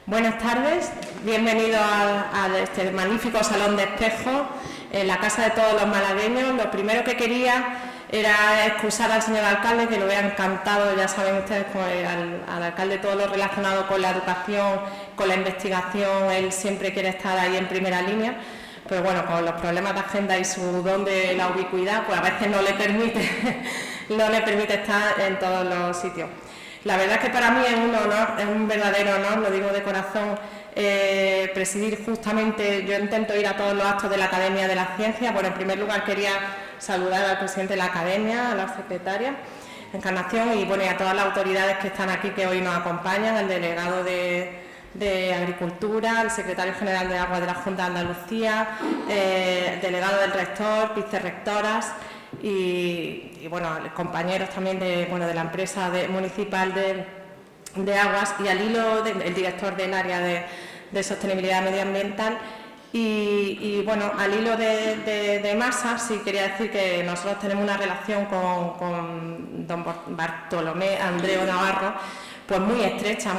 Buenas tardes, bienvenidos a este magnífico Salón de Espejos, en la casa de todos los malagueños. Lo primero que quería era excusar al señor alcalde, que lo vea encantado, ya saben ustedes, al alcalde, todo lo relacionado con la educación, con la investigación, él siempre quiere estar ahí en primera línea, pero bueno, con los problemas de agenda y su don de la ubicuidad, pues a veces no le permite estar en todos los sitios. La verdad es que para mí es un honor, es un verdadero honor, lo digo de corazón, presidir justamente. Yo intento ir a todos los actos de la Academia de las Ciencias. Bueno, en primer lugar quería saludar al presidente de la Academia, a la secretaria Encarnación y bueno, y a todas las autoridades que están aquí, que hoy nos acompañan, al delegado de Agricultura, el secretario general de Agua de la Junta de Andalucía, el delegado del rector, vicerrectoras y bueno, compañeros también de la empresa municipal de aguas, y al hilo el director del área de sostenibilidad medioambiental. Y bueno, al hilo de masa, sí quería decir que nosotros tenemos una relación con don Bartolomé Andreu Navarro, pues muy estrecha,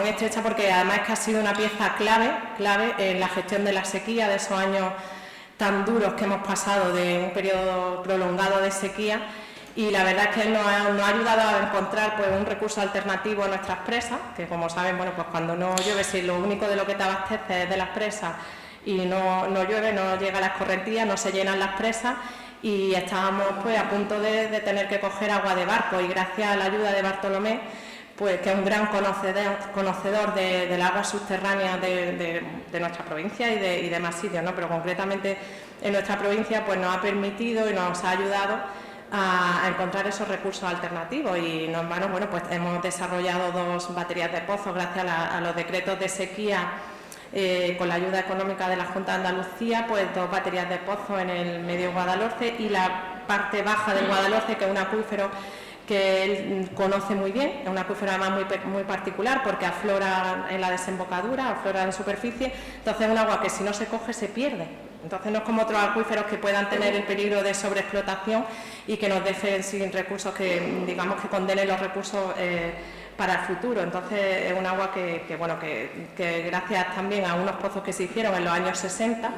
porque además es que ha sido una pieza clave en la gestión de la sequía, de esos años tan duros que hemos pasado, de un periodo prolongado de sequía, y la verdad es que él nos ha ayudado a encontrar pues un recurso alternativo a nuestras presas, que como saben, bueno, pues cuando no llueve, si lo único de lo que te abastece es de las presas y no llueve, no llega a la escorrentía, no se llenan las presas, y estábamos pues a punto de tener que coger agua de barco, y gracias a la ayuda de Bartolomé, pues que es un gran conocedor del agua subterránea de nuestra provincia y de más sitios, ¿no? Pero concretamente en nuestra provincia pues nos ha permitido y nos ha ayudado a encontrar esos recursos alternativos, y bueno, pues hemos desarrollado 2 baterías de pozos gracias a los decretos de sequía, con la ayuda económica de la Junta de Andalucía, pues 2 baterías de pozos en el medio Guadalhorce y la parte baja del Guadalhorce, que es un acuífero que él conoce muy bien, es un acuífero además muy particular porque aflora en la desembocadura, aflora en superficie, entonces es un agua que si no se coge se pierde. Entonces no es como otros acuíferos que puedan tener el peligro de sobreexplotación y que nos dejen sin recursos, que digamos que condenen los recursos para el futuro. Entonces es un agua que gracias también a unos pozos que se hicieron en los años 60,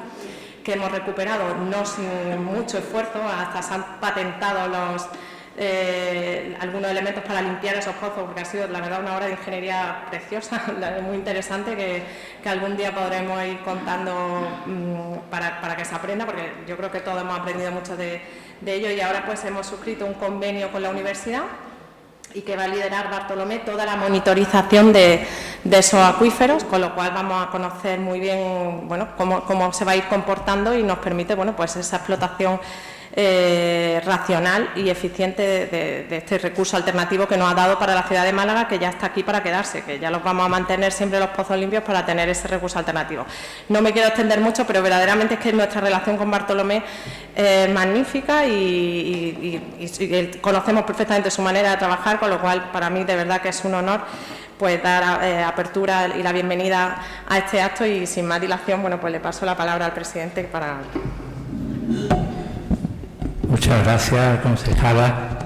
que hemos recuperado no sin mucho esfuerzo, hasta se han patentado algunos elementos para limpiar esos pozos, porque ha sido la verdad una obra de ingeniería preciosa, muy interesante, que algún día podremos ir contando para que se aprenda, porque yo creo que todos hemos aprendido mucho de ello. Y ahora pues hemos suscrito un convenio con la universidad, y que va a liderar Bartolomé toda la monitorización de esos acuíferos, con lo cual vamos a conocer muy bien cómo se va a ir comportando, y nos permite pues esa explotación racional y eficiente de este recurso alternativo que nos ha dado para la ciudad de Málaga, que ya está aquí para quedarse, que ya los vamos a mantener siempre los pozos limpios para tener ese recurso alternativo. No me quiero extender mucho, pero verdaderamente es que nuestra relación con Bartolomé es magnífica y conocemos perfectamente su manera de trabajar, con lo cual para mí de verdad que es un honor pues dar apertura y la bienvenida a este acto, y sin más dilación, pues le paso la palabra al presidente para... Muchas gracias, concejala,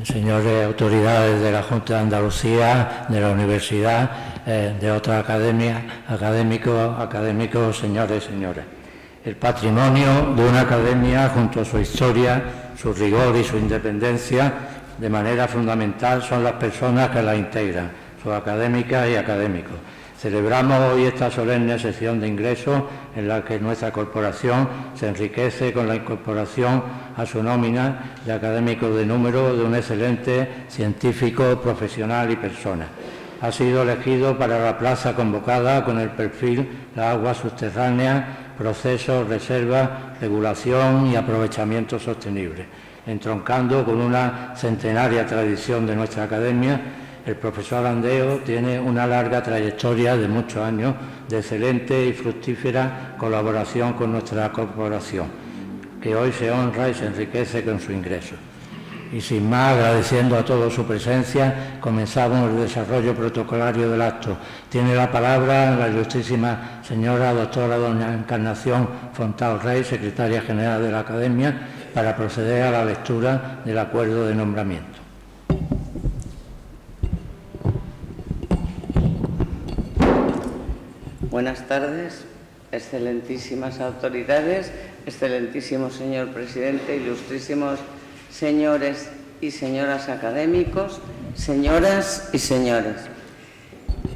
señores autoridades de la Junta de Andalucía, de la Universidad, de otras academias, académicos, señores y señoras. El patrimonio de una academia, junto a su historia, su rigor y su independencia, de manera fundamental son las personas que la integran, sus académicas y académicos. Celebramos hoy esta solemne sesión de ingresos en la que nuestra corporación se enriquece con la incorporación a su nómina de académicos de número de un excelente científico, profesional y persona. Ha sido elegido para la plaza convocada con el perfil la agua subterránea, procesos, reservas, regulación y aprovechamiento sostenible. Entroncando con una centenaria tradición de nuestra academia, el profesor Andreu tiene una larga trayectoria de muchos años de excelente y fructífera colaboración con nuestra corporación, que hoy se honra y se enriquece con su ingreso. Y sin más, agradeciendo a todos su presencia, comenzamos el desarrollo protocolario del acto. Tiene la palabra la ilustrísima señora doctora doña Encarnación Fontao Rey, secretaria general de la Academia, para proceder a la lectura del acuerdo de nombramiento. Buenas tardes, excelentísimas autoridades, excelentísimo señor presidente, ilustrísimos señores y señoras académicos, señoras y señores.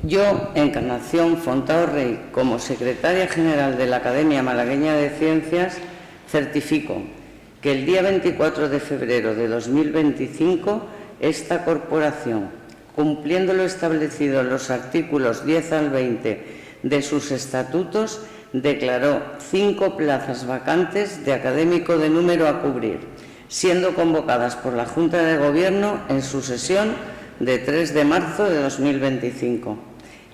Yo, Encarnación Fontao Rey, como secretaria general de la Academia Malagueña de Ciencias, certifico que el día 24 de febrero de 2025 esta corporación, cumpliendo lo establecido en los artículos 10 al 20 de sus estatutos, declaró 5 plazas vacantes de académico de número a cubrir, siendo convocadas por la Junta de Gobierno en su sesión de 3 de marzo de 2025.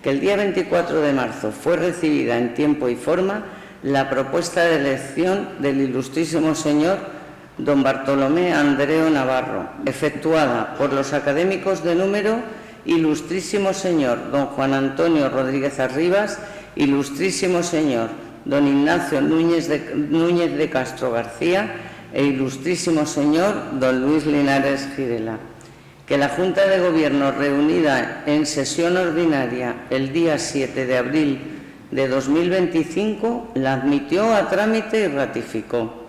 Que el día 24 de marzo fue recibida en tiempo y forma la propuesta de elección del ilustrísimo señor don Bartolomé Andreu Navarro, efectuada por los académicos de número ilustrísimo señor don Juan Antonio Rodríguez Arribas, ilustrísimo señor don Ignacio Núñez de Castro García e ilustrísimo señor don Luis Linares Girela. Que la Junta de Gobierno, reunida en sesión ordinaria el día 7 de abril de 2025, la admitió a trámite y ratificó.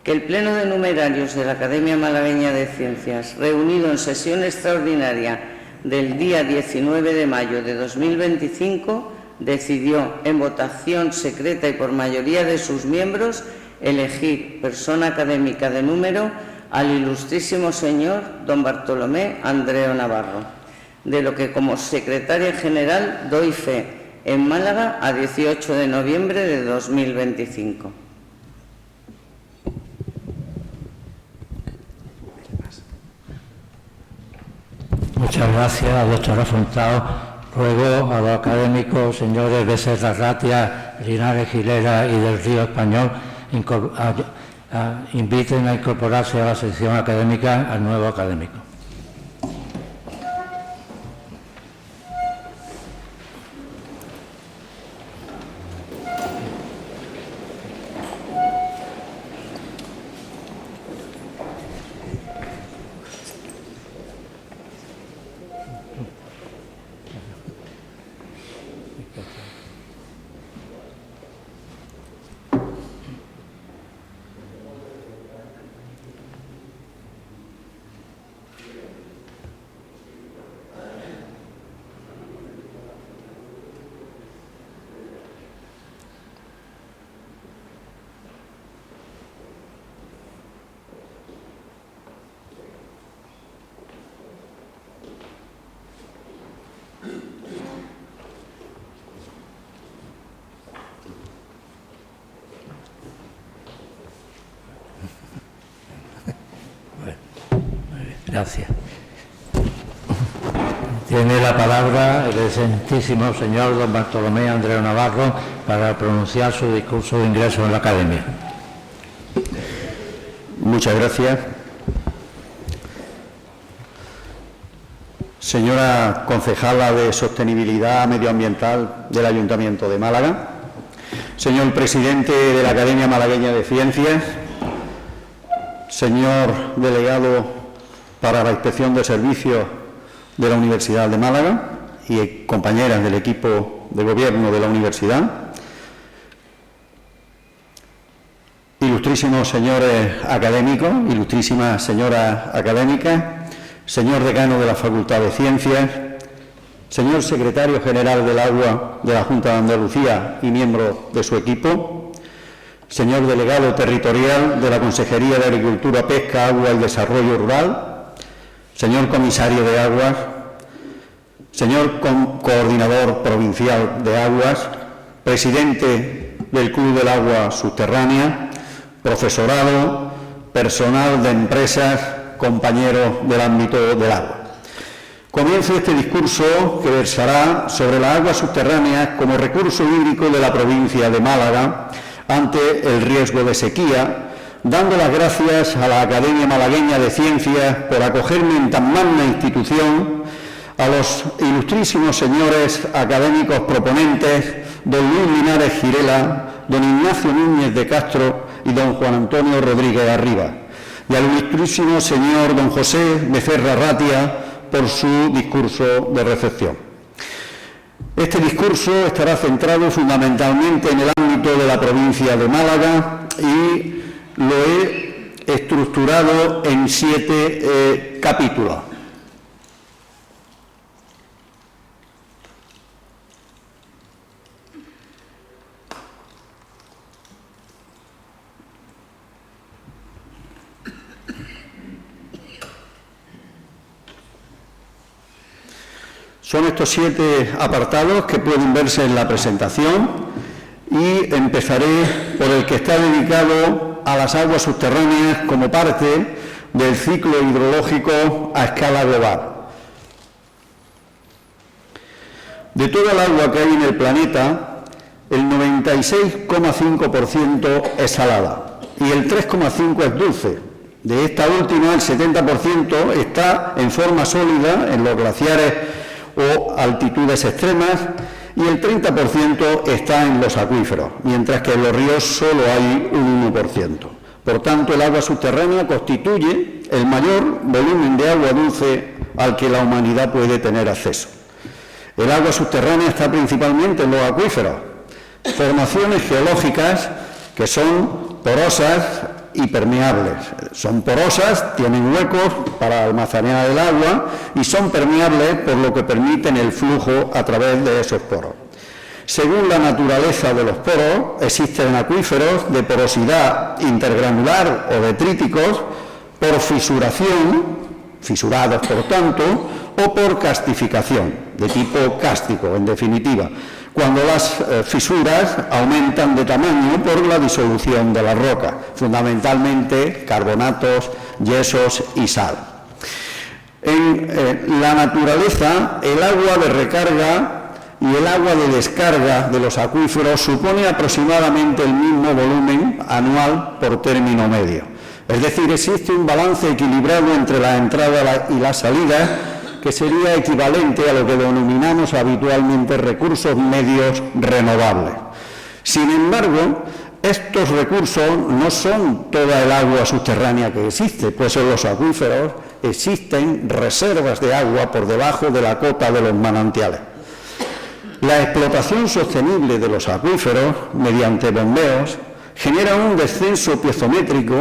Que el Pleno de Numerarios de la Academia Malagueña de Ciencias, reunido en sesión extraordinaria del día 19 de mayo de 2025, decidió, en votación secreta y por mayoría de sus miembros, elegir persona académica de número al ilustrísimo señor don Bartolomé Andreu Navarro, de lo que como secretaria general doy fe en Málaga a 18 de noviembre de 2025. Muchas gracias, doctora Fontao. Ruego a los académicos, señores Becerra Ratia, Linares Girela y del Río Español, inviten a incorporarse a la sección académica al nuevo académico. Gracias. Tiene la palabra el excelentísimo señor don Bartolomé Andreu Navarro para pronunciar su discurso de ingreso en la Academia. Muchas gracias. Señora concejala de Sostenibilidad Medioambiental del Ayuntamiento de Málaga, señor presidente de la Academia Malagueña de Ciencias, señor delegado para la Inspección de Servicios de la Universidad de Málaga y compañeras del equipo de gobierno de la universidad, ilustrísimos señores académicos, ilustrísimas señoras académicas, señor decano de la Facultad de Ciencias, señor secretario general del Agua de la Junta de Andalucía y miembro de su equipo, señor delegado territorial de la Consejería de Agricultura, Pesca, Agua y Desarrollo Rural, señor comisario de Aguas, señor coordinador provincial de Aguas, presidente del Club del Agua Subterránea, profesorado, personal de empresas, compañeros del ámbito del agua. Comienzo este discurso que versará sobre las aguas subterráneas como recurso hídrico de la provincia de Málaga ante el riesgo de sequía, dando las gracias a la Academia Malagueña de Ciencias por acogerme en tan magna institución, a los ilustrísimos señores académicos proponentes, don Luis Linares Girela, don Ignacio Núñez de Castro y don Juan Antonio Rodríguez Arribas, y al ilustrísimo señor don José Becerra Ratia por su discurso de recepción. Este discurso estará centrado fundamentalmente en el ámbito de la provincia de Málaga y lo he estructurado en 7 capítulos. Son estos 7 apartados que pueden verse en la presentación y empezaré por el que está dedicado a las aguas subterráneas como parte del ciclo hidrológico a escala global. De toda el agua que hay en el planeta, el 96,5% es salada y el 3,5% es dulce. De esta última, el 70% está en forma sólida en los glaciares o altitudes extremas y el 30% está en los acuíferos, mientras que en los ríos solo hay un 1%. Por tanto, el agua subterránea constituye el mayor volumen de agua dulce al que la humanidad puede tener acceso. El agua subterránea está principalmente en los acuíferos, formaciones geológicas que son porosas y permeables. Son porosas, tienen huecos para almacenar el agua y son permeables, por lo que permiten el flujo a través de esos poros. Según la naturaleza de los poros, existen acuíferos de porosidad intergranular o detríticos por fisuración, fisurados por tanto, o por castificación, de tipo cástico, en definitiva, cuando las fisuras aumentan de tamaño por la disolución de la roca, fundamentalmente carbonatos, yesos y sal. En la naturaleza, el agua de recarga y el agua de descarga de los acuíferos supone aproximadamente el mismo volumen anual por término medio. Es decir, existe un balance equilibrado entre la entrada y la salida, que sería equivalente a lo que denominamos habitualmente recursos medios renovables. Sin embargo, estos recursos no son toda el agua subterránea que existe, pues en los acuíferos existen reservas de agua por debajo de la cota de los manantiales. La explotación sostenible de los acuíferos, mediante bombeos, genera un descenso piezométrico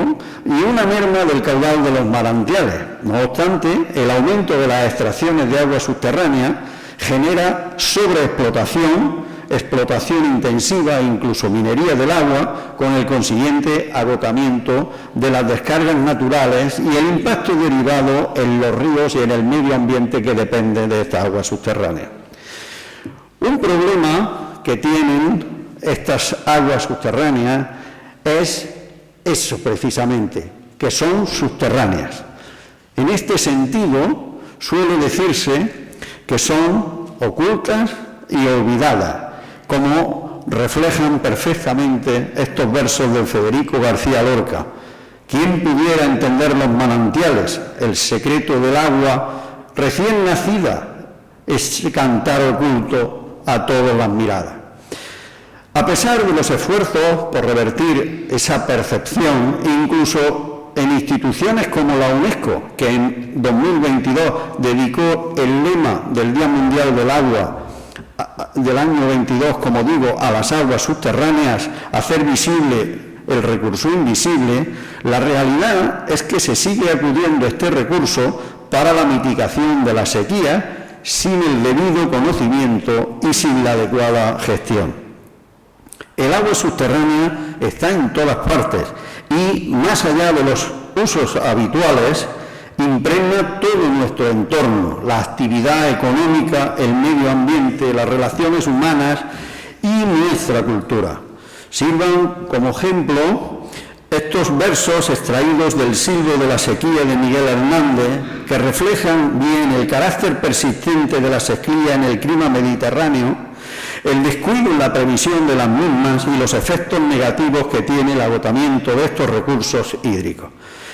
y una merma del caudal de los manantiales. No obstante, el aumento de las extracciones de agua subterránea genera sobreexplotación, explotación intensiva e incluso minería del agua, con el consiguiente agotamiento de las descargas naturales y el impacto derivado en los ríos y en el medio ambiente que depende de esta agua subterránea. Un problema que tienen estas aguas subterráneas es eso precisamente, que son subterráneas. En este sentido, suele decirse que son ocultas y olvidadas, como reflejan perfectamente estos versos de Federico García Lorca. ¿Quién pudiera entender los manantiales? El secreto del agua recién nacida es cantar oculto a todas las miradas. A pesar de los esfuerzos por revertir esa percepción, incluso en instituciones como la UNESCO, que en 2022 dedicó el lema del Día Mundial del Agua del año 22, como digo, a las aguas subterráneas, hacer visible el recurso invisible, la realidad es que se sigue acudiendo a este recurso para la mitigación de la sequía sin el debido conocimiento y sin la adecuada gestión. El agua subterránea está en todas partes y, más allá de los usos habituales, impregna todo nuestro entorno, la actividad económica, el medio ambiente, las relaciones humanas y nuestra cultura. Sirvan como ejemplo estos versos extraídos del Silbo de la sequía de Miguel Hernández, que reflejan bien el carácter persistente de la sequía en el clima mediterráneo, el descuido en la previsión de las mismas y los efectos negativos que tiene el agotamiento de estos recursos hídricos.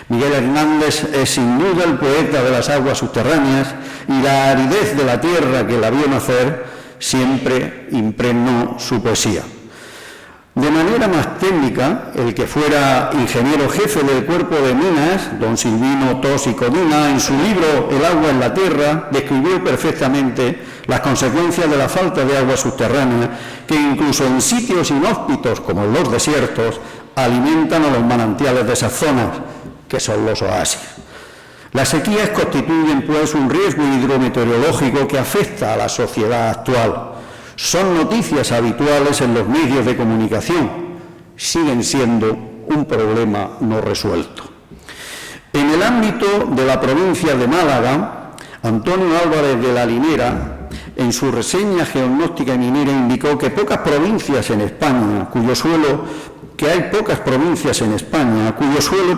Miguel Hernández es sin duda el poeta de las aguas subterráneas y la aridez de la tierra que la vio nacer siempre impregnó su poesía. De manera más técnica, el que fuera ingeniero jefe del Cuerpo de Minas, don Silvino Tos y Codina, en su libro El agua en la tierra, describió perfectamente las consecuencias de la falta de agua subterránea, que incluso en sitios inhóspitos como los desiertos, alimentan a los manantiales de esas zonas, que son los oasis. Las sequías constituyen, pues, un riesgo hidrometeorológico que afecta a la sociedad actual. Son noticias habituales en los medios de comunicación. Siguen siendo un problema no resuelto. En el ámbito de la provincia de Málaga, Antonio Álvarez de la Linera, en su reseña geognóstica y minera, indicó que hay pocas provincias en España cuyo suelo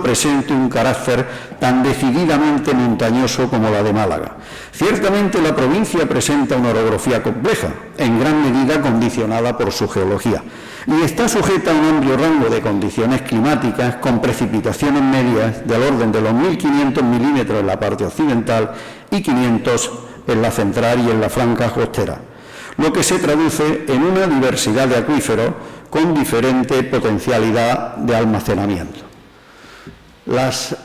presente un carácter tan decididamente montañoso como la de Málaga. Ciertamente la provincia presenta una orografía compleja, en gran medida condicionada por su geología, y está sujeta a un amplio rango de condiciones climáticas con precipitaciones medias del orden de los 1.500 milímetros en la parte occidental y 500 en la central y en la franja costera, lo que se traduce en una diversidad de acuíferos con diferente potencialidad de almacenamiento. Las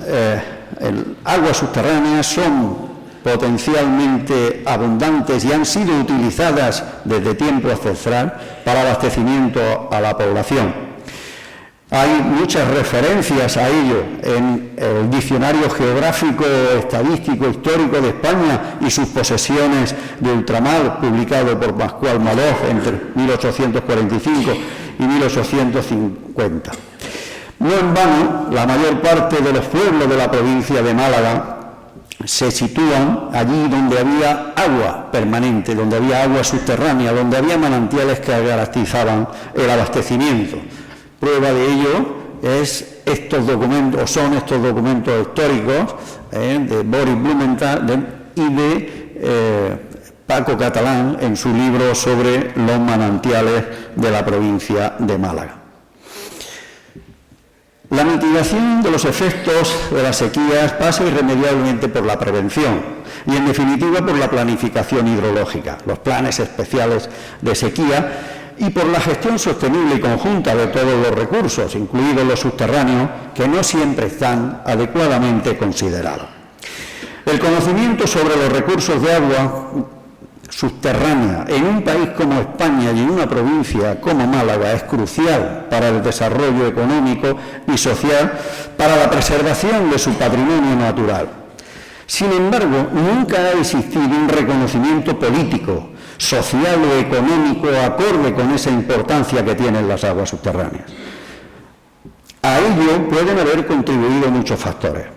aguas subterráneas son potencialmente abundantes y han sido utilizadas desde tiempo ancestral para abastecimiento a la población. Hay muchas referencias a ello en el Diccionario Geográfico, Estadístico, Histórico de España y sus posesiones de ultramar, publicado por Pascual Madoz entre 1845 y 1850. No en vano, la mayor parte de los pueblos de la provincia de Málaga se sitúan allí donde había agua permanente, donde había agua subterránea, donde había manantiales que garantizaban el abastecimiento. Prueba de ello son estos documentos históricos de Boris Blumenthal y de Paco Catalán en su libro sobre los manantiales de la provincia de Málaga. La mitigación de los efectos de las sequías pasa irremediablemente por la prevención y, en definitiva, por la planificación hidrológica, los planes especiales de sequía, y por la gestión sostenible y conjunta de todos los recursos, incluidos los subterráneos, que no siempre están adecuadamente considerados. El conocimiento sobre los recursos de agua subterránea en un país como España y en una provincia como Málaga es crucial para el desarrollo económico y social, para la preservación de su patrimonio natural. Sin embargo, nunca ha existido un reconocimiento político, social o económico acorde con esa importancia que tienen las aguas subterráneas. A ello pueden haber contribuido muchos factores,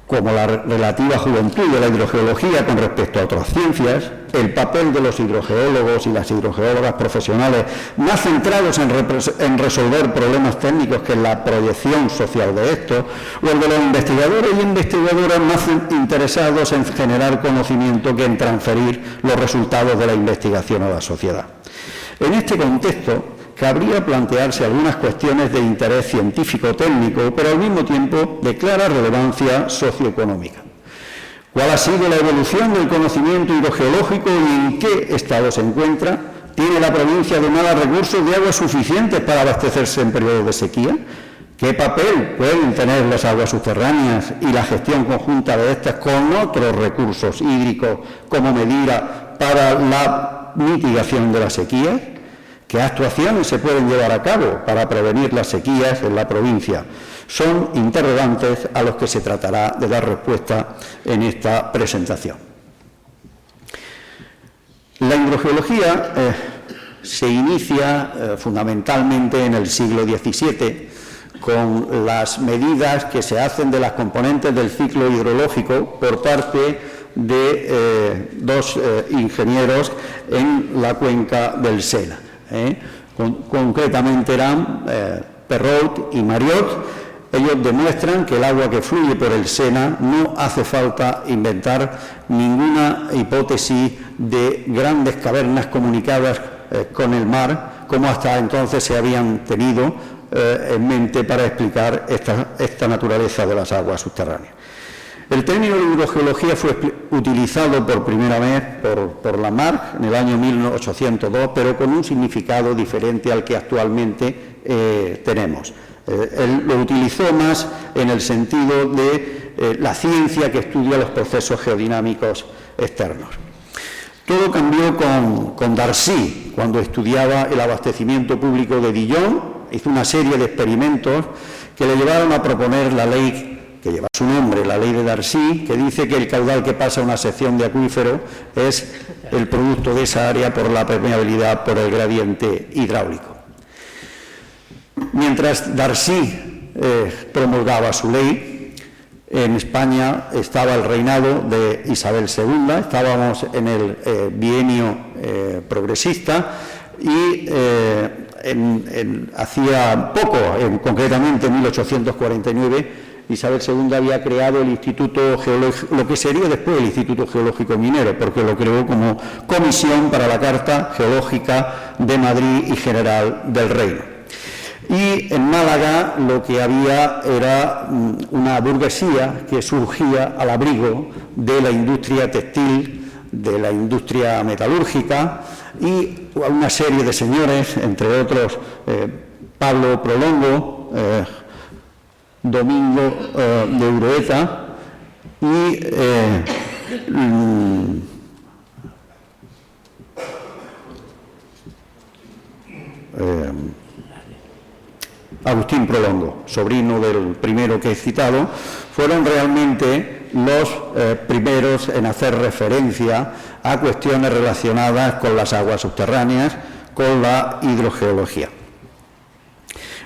como la relativa juventud de la hidrogeología con respecto a otras ciencias, el papel de los hidrogeólogos y las hidrogeólogas profesionales más centrados en resolver problemas técnicos que en la proyección social de estos, o el de los investigadores y investigadoras más interesados en generar conocimiento que en transferir los resultados de la investigación a la sociedad. En este contexto, cabría plantearse algunas cuestiones de interés científico-técnico, pero al mismo tiempo de clara relevancia socioeconómica. ¿Cuál ha sido la evolución del conocimiento hidrogeológico y en qué estado se encuentra? ¿Tiene la provincia de Málaga recursos de agua suficientes para abastecerse en periodos de sequía? ¿Qué papel pueden tener las aguas subterráneas y la gestión conjunta de estas con otros recursos hídricos como medida para la mitigación de la sequía? ¿Qué actuaciones se pueden llevar a cabo para prevenir las sequías en la provincia? Son interrogantes a los que se tratará de dar respuesta en esta presentación. La hidrogeología se inicia fundamentalmente en el siglo XVII con las medidas que se hacen de las componentes del ciclo hidrológico por parte de dos ingenieros en la cuenca del Sena. Concretamente eran Perrault y Mariot. Ellos demuestran que el agua que fluye por el Sena no hace falta inventar ninguna hipótesis de grandes cavernas comunicadas con el mar, como hasta entonces se habían tenido en mente para explicar esta naturaleza de las aguas subterráneas. El término de hidrogeología fue utilizado por primera vez por Lamarck en el año 1802, pero con un significado diferente al que actualmente tenemos. Él lo utilizó más en el sentido de la ciencia que estudia los procesos geodinámicos externos. Todo cambió con Darcy, cuando estudiaba el abastecimiento público de Dijon. Hizo una serie de experimentos que le llevaron a proponer la ley que lleva su nombre, la ley de Darcy, que dice que el caudal que pasa a una sección de acuífero es el producto de esa área por la permeabilidad por el gradiente hidráulico. Mientras Darcy promulgaba su ley, en España estaba el reinado de Isabel II, estábamos en el bienio progresista y hacía poco, concretamente en 1849, Isabel II había creado el Instituto Geológico, lo que sería después el Instituto Geológico Minero, porque lo creó como Comisión para la Carta Geológica de Madrid y General del Reino. Y en Málaga lo que había era una burguesía que surgía al abrigo de la industria textil, de la industria metalúrgica y una serie de señores, entre otros Pablo Prolongo, Domingo de Urueta y Agustín Prolongo, sobrino del primero que he citado, fueron realmente los primeros en hacer referencia a cuestiones relacionadas con las aguas subterráneas, con la hidrogeología.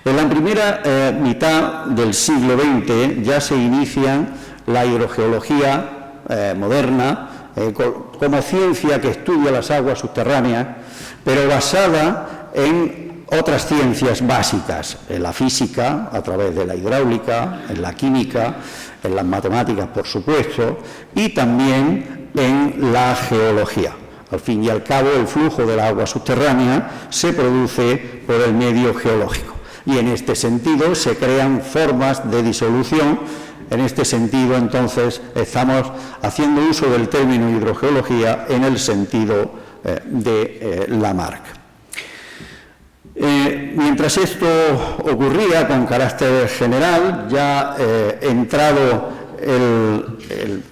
En la primera mitad del siglo XX ya se inicia la hidrogeología moderna como ciencia que estudia las aguas subterráneas, pero basada en otras ciencias básicas, en la física, a través de la hidráulica, en la química, en las matemáticas, por supuesto, y también en la geología. Al fin y al cabo, el flujo del agua subterránea se produce por el medio geológico. Y en este sentido se crean formas de disolución. En este sentido, entonces, estamos haciendo uso del término hidrogeología en el sentido de Lamarck. Mientras esto ocurría con carácter general, ya entrado el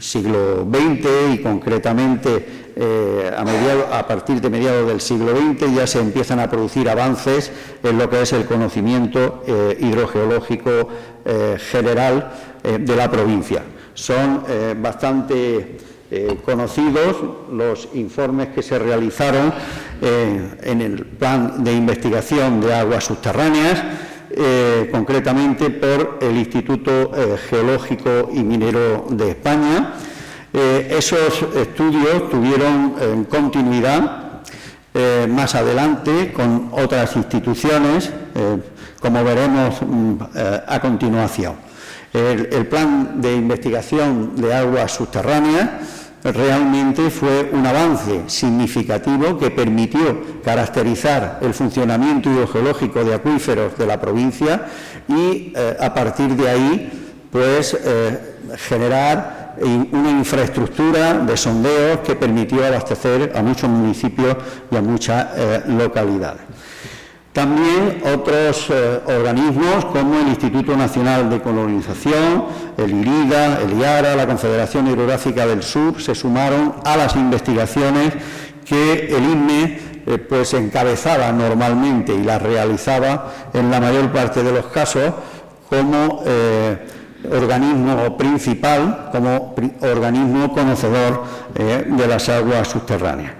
siglo XX y concretamente a partir de mediados del siglo XX ya se empiezan a producir avances en lo que es el conocimiento hidrogeológico general de la provincia. Son bastante conocidos los informes que se realizaron en el plan de investigación de aguas subterráneas, concretamente por el Instituto Geológico y Minero de España. Esos estudios tuvieron continuidad más adelante con otras instituciones, como veremos a continuación. El plan de investigación de aguas subterráneas realmente fue un avance significativo que permitió caracterizar el funcionamiento hidrogeológico de acuíferos de la provincia y a partir de ahí pues generar una infraestructura de sondeos que permitió abastecer a muchos municipios y a muchas localidades. También otros organismos como el Instituto Nacional de Colonización, el IRIDA, el IARA, la Confederación Hidrográfica del Sur, se sumaron a las investigaciones que el INME pues encabezaba normalmente y las realizaba en la mayor parte de los casos como organismo principal, como organismo conocedor de las aguas subterráneas.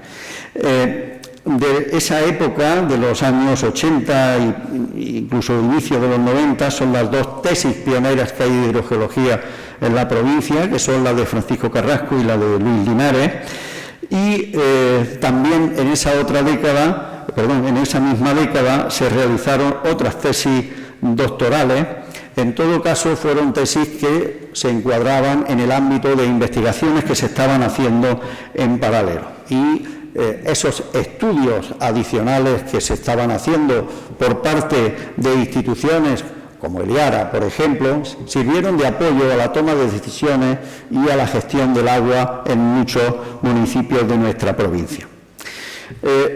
De esa época, de los años 80 e incluso inicio de los 90, son las dos tesis pioneras que hay de hidrogeología en la provincia, que son la de Francisco Carrasco y la de Luis Linares, y también en esa misma década se realizaron otras tesis doctorales. En todo caso, fueron tesis que se encuadraban en el ámbito de investigaciones que se estaban haciendo en paralelo. Y esos estudios adicionales que se estaban haciendo por parte de instituciones como el IARA, por ejemplo, sirvieron de apoyo a la toma de decisiones y a la gestión del agua en muchos municipios de nuestra provincia.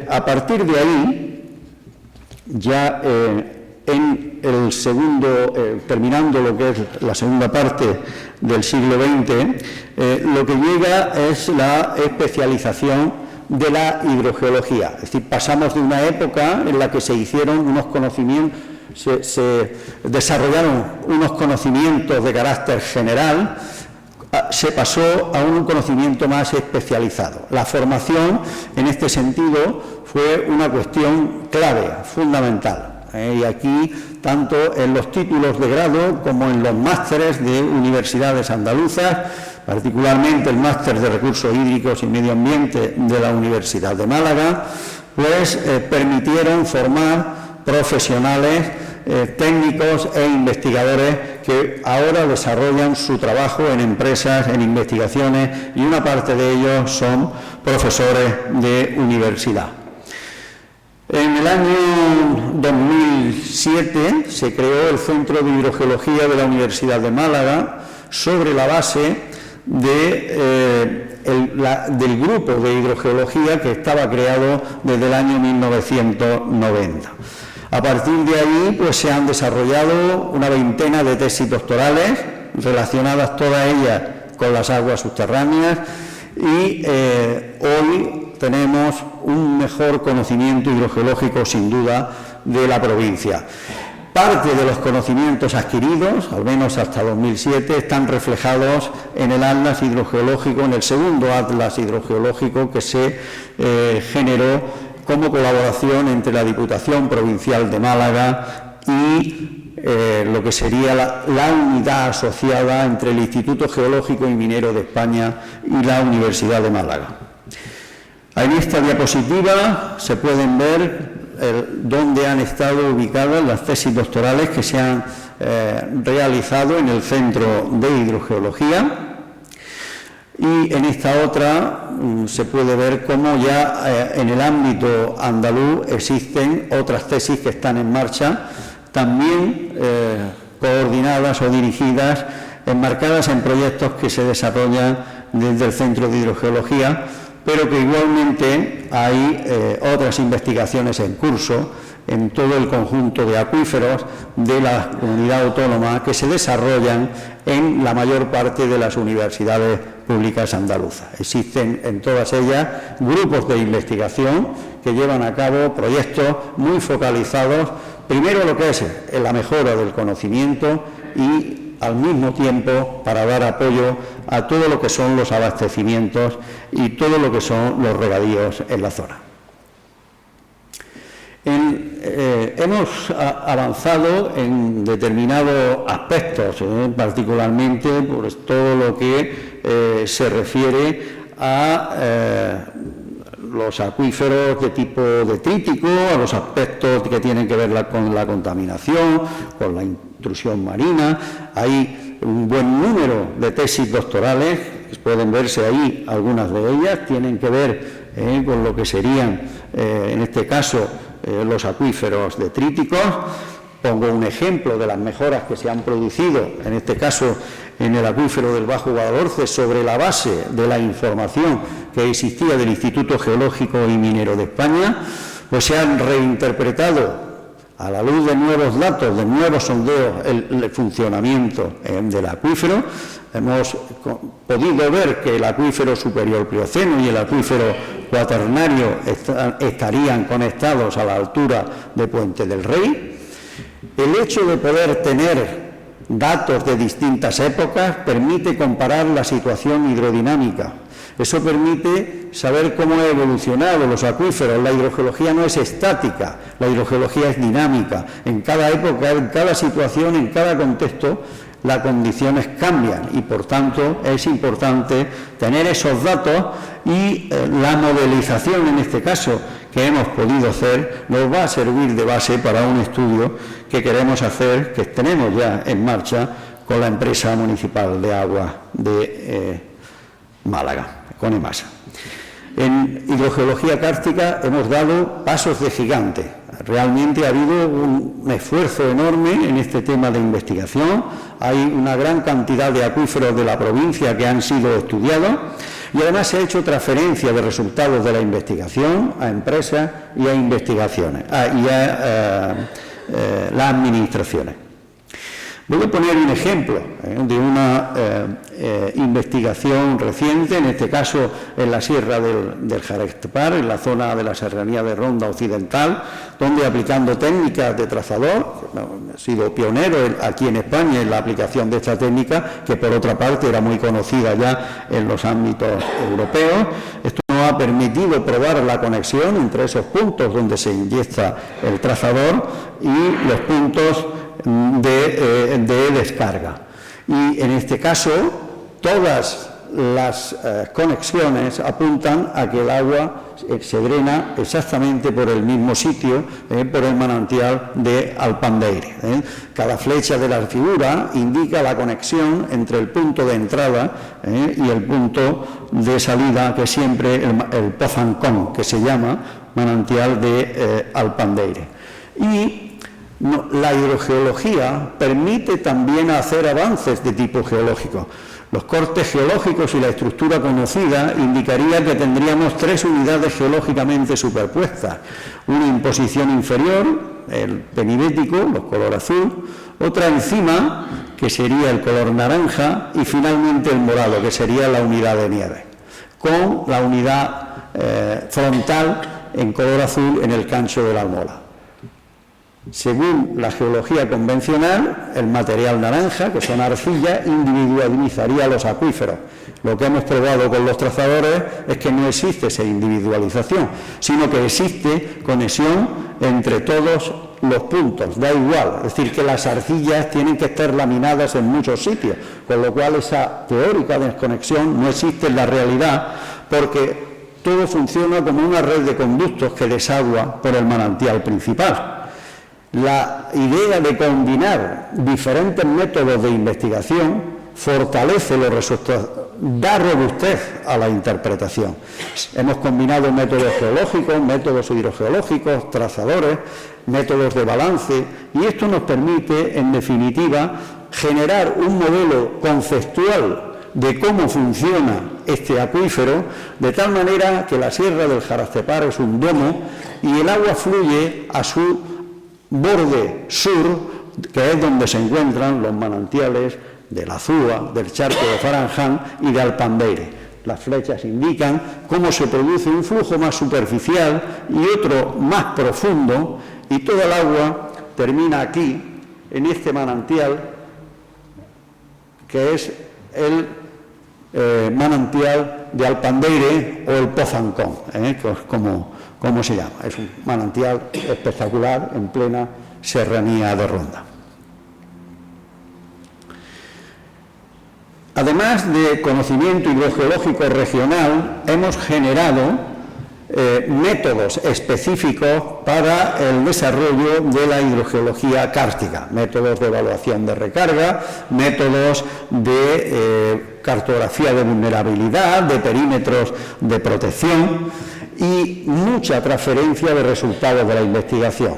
A partir de ahí, ya terminando lo que es la segunda parte del siglo XX, lo que llega es la especialización de la hidrogeología. Es decir, pasamos de una época en la que se hicieron unos conocimientos, se desarrollaron unos conocimientos de carácter general, se pasó a un conocimiento más especializado. La formación, en este sentido, fue una cuestión clave, fundamental. Y aquí, tanto en los títulos de grado como en los másteres de universidades andaluzas, particularmente el máster de Recursos Hídricos y Medio Ambiente de la Universidad de Málaga, pues permitieron formar profesionales, técnicos e investigadores que ahora desarrollan su trabajo en empresas, en investigaciones, y una parte de ellos son profesores de universidad. En el año 2007 se creó el Centro de Hidrogeología de la Universidad de Málaga sobre la base del grupo de hidrogeología que estaba creado desde el año 1990. A partir de ahí, pues se han desarrollado una veintena de tesis doctorales relacionadas todas ellas con las aguas subterráneas y hoy tenemos un mejor conocimiento hidrogeológico, sin duda, de la provincia. Parte de los conocimientos adquiridos, al menos hasta 2007, están reflejados en el Atlas Hidrogeológico, en el segundo Atlas Hidrogeológico que se generó como colaboración entre la Diputación Provincial de Málaga y lo que sería la unidad asociada entre el Instituto Geológico y Minero de España y la Universidad de Málaga. En esta diapositiva se pueden ver dónde han estado ubicadas las tesis doctorales que se han realizado en el Centro de Hidrogeología, y en esta otra se puede ver cómo ya en el ámbito andaluz existen otras tesis que están en marcha, también coordinadas o dirigidas, enmarcadas en proyectos que se desarrollan desde el Centro de Hidrogeología, pero que igualmente hay otras investigaciones en curso en todo el conjunto de acuíferos de la comunidad autónoma que se desarrollan en la mayor parte de las universidades públicas andaluzas. Existen en todas ellas grupos de investigación que llevan a cabo proyectos muy focalizados, primero lo que es la mejora del conocimiento y al mismo tiempo para dar apoyo a todo lo que son los abastecimientos y todo lo que son los regadíos en la zona. Hemos avanzado en determinados aspectos, particularmente por todo lo que se refiere a los acuíferos de tipo detrítico, a los aspectos que tienen que ver con la contaminación, con la intrusión marina. Hay un buen número de tesis doctorales, pueden verse ahí algunas de ellas, tienen que ver con lo que serían, en este caso, los acuíferos detríticos. Pongo un ejemplo de las mejoras que se han producido, en este caso en el acuífero del Bajo Guadalhorce, sobre la base de la información que existía del Instituto Geológico y Minero de España, pues se han reinterpretado a la luz de nuevos datos, de nuevos sondeos, el funcionamiento del acuífero. Hemos podido ver que el acuífero superior Plioceno y el acuífero cuaternario estarían conectados a la altura de Puente del Rey. El hecho de poder tener datos de distintas épocas permite comparar la situación hidrodinámica. Eso permite saber cómo han evolucionado los acuíferos. La hidrogeología no es estática, la hidrogeología es dinámica. En cada época, en cada situación, en cada contexto, las condiciones cambian y, por tanto, es importante tener esos datos y la modelización, en este caso, que hemos podido hacer, nos va a servir de base para un estudio que queremos hacer, que tenemos ya en marcha con la empresa municipal de agua de Málaga, con EMASA. En hidrogeología kártica hemos dado pasos de gigante. Realmente ha habido un esfuerzo enorme en este tema de investigación. Hay una gran cantidad de acuíferos de la provincia que han sido estudiados y además se ha hecho transferencia de resultados de la investigación a empresas y a investigaciones y a las administraciones. Voy a poner un ejemplo de una investigación reciente, en este caso en la Sierra del Jarastepar, en la zona de la Serranía de Ronda Occidental, donde aplicando técnicas de trazador, he sido pionero aquí en España en la aplicación de esta técnica, que por otra parte era muy conocida ya en los ámbitos europeos. Esto nos ha permitido probar la conexión entre esos puntos donde se inyecta el trazador y los puntos de descarga. Y en este caso todas las conexiones apuntan a que el agua se drena exactamente por el mismo sitio, por el manantial de Alpandeire. Cada flecha de la figura indica la conexión entre el punto de entrada y el punto de salida, que es siempre el Pozancón, que se llama manantial de Alpandeire. Y la hidrogeología permite también hacer avances de tipo geológico. Los cortes geológicos y la estructura conocida indicaría que tendríamos 3 unidades geológicamente superpuestas. Una en posición inferior, el penibético, los color azul, otra encima, que sería el color naranja, y finalmente el morado, que sería la unidad de nieve, con la unidad frontal en color azul en el cancho de la almola. Según la geología convencional, el material naranja, que son arcillas, individualizaría los acuíferos. Lo que hemos probado con los trazadores es que no existe esa individualización, sino que existe conexión entre todos los puntos, da igual. Es decir, que las arcillas tienen que estar laminadas en muchos sitios, con lo cual esa teórica desconexión no existe en la realidad, porque todo funciona como una red de conductos que desagua por el manantial principal. La idea de combinar diferentes métodos de investigación fortalece los resultados, da robustez a la interpretación. Hemos combinado métodos geológicos, métodos hidrogeológicos, trazadores, métodos de balance, y esto nos permite, en definitiva, generar un modelo conceptual de cómo funciona este acuífero, de tal manera que la Sierra del Jarastepar es un domo y el agua fluye a su borde sur, que es donde se encuentran los manantiales de la Zúa, del charco de Faranján y de Alpandeire. Las flechas indican cómo se produce un flujo más superficial y otro más profundo, y toda el agua termina aquí, en este manantial, que es el manantial de Alpandeire o el Pozancón, como se llama. Es un manantial espectacular en plena serranía de Ronda. Además de conocimiento hidrogeológico regional, hemos generado métodos específicos para el desarrollo de la hidrogeología kártica, métodos de evaluación de recarga, métodos de cartografía de vulnerabilidad, de perímetros de protección y mucha transferencia de resultados de la investigación.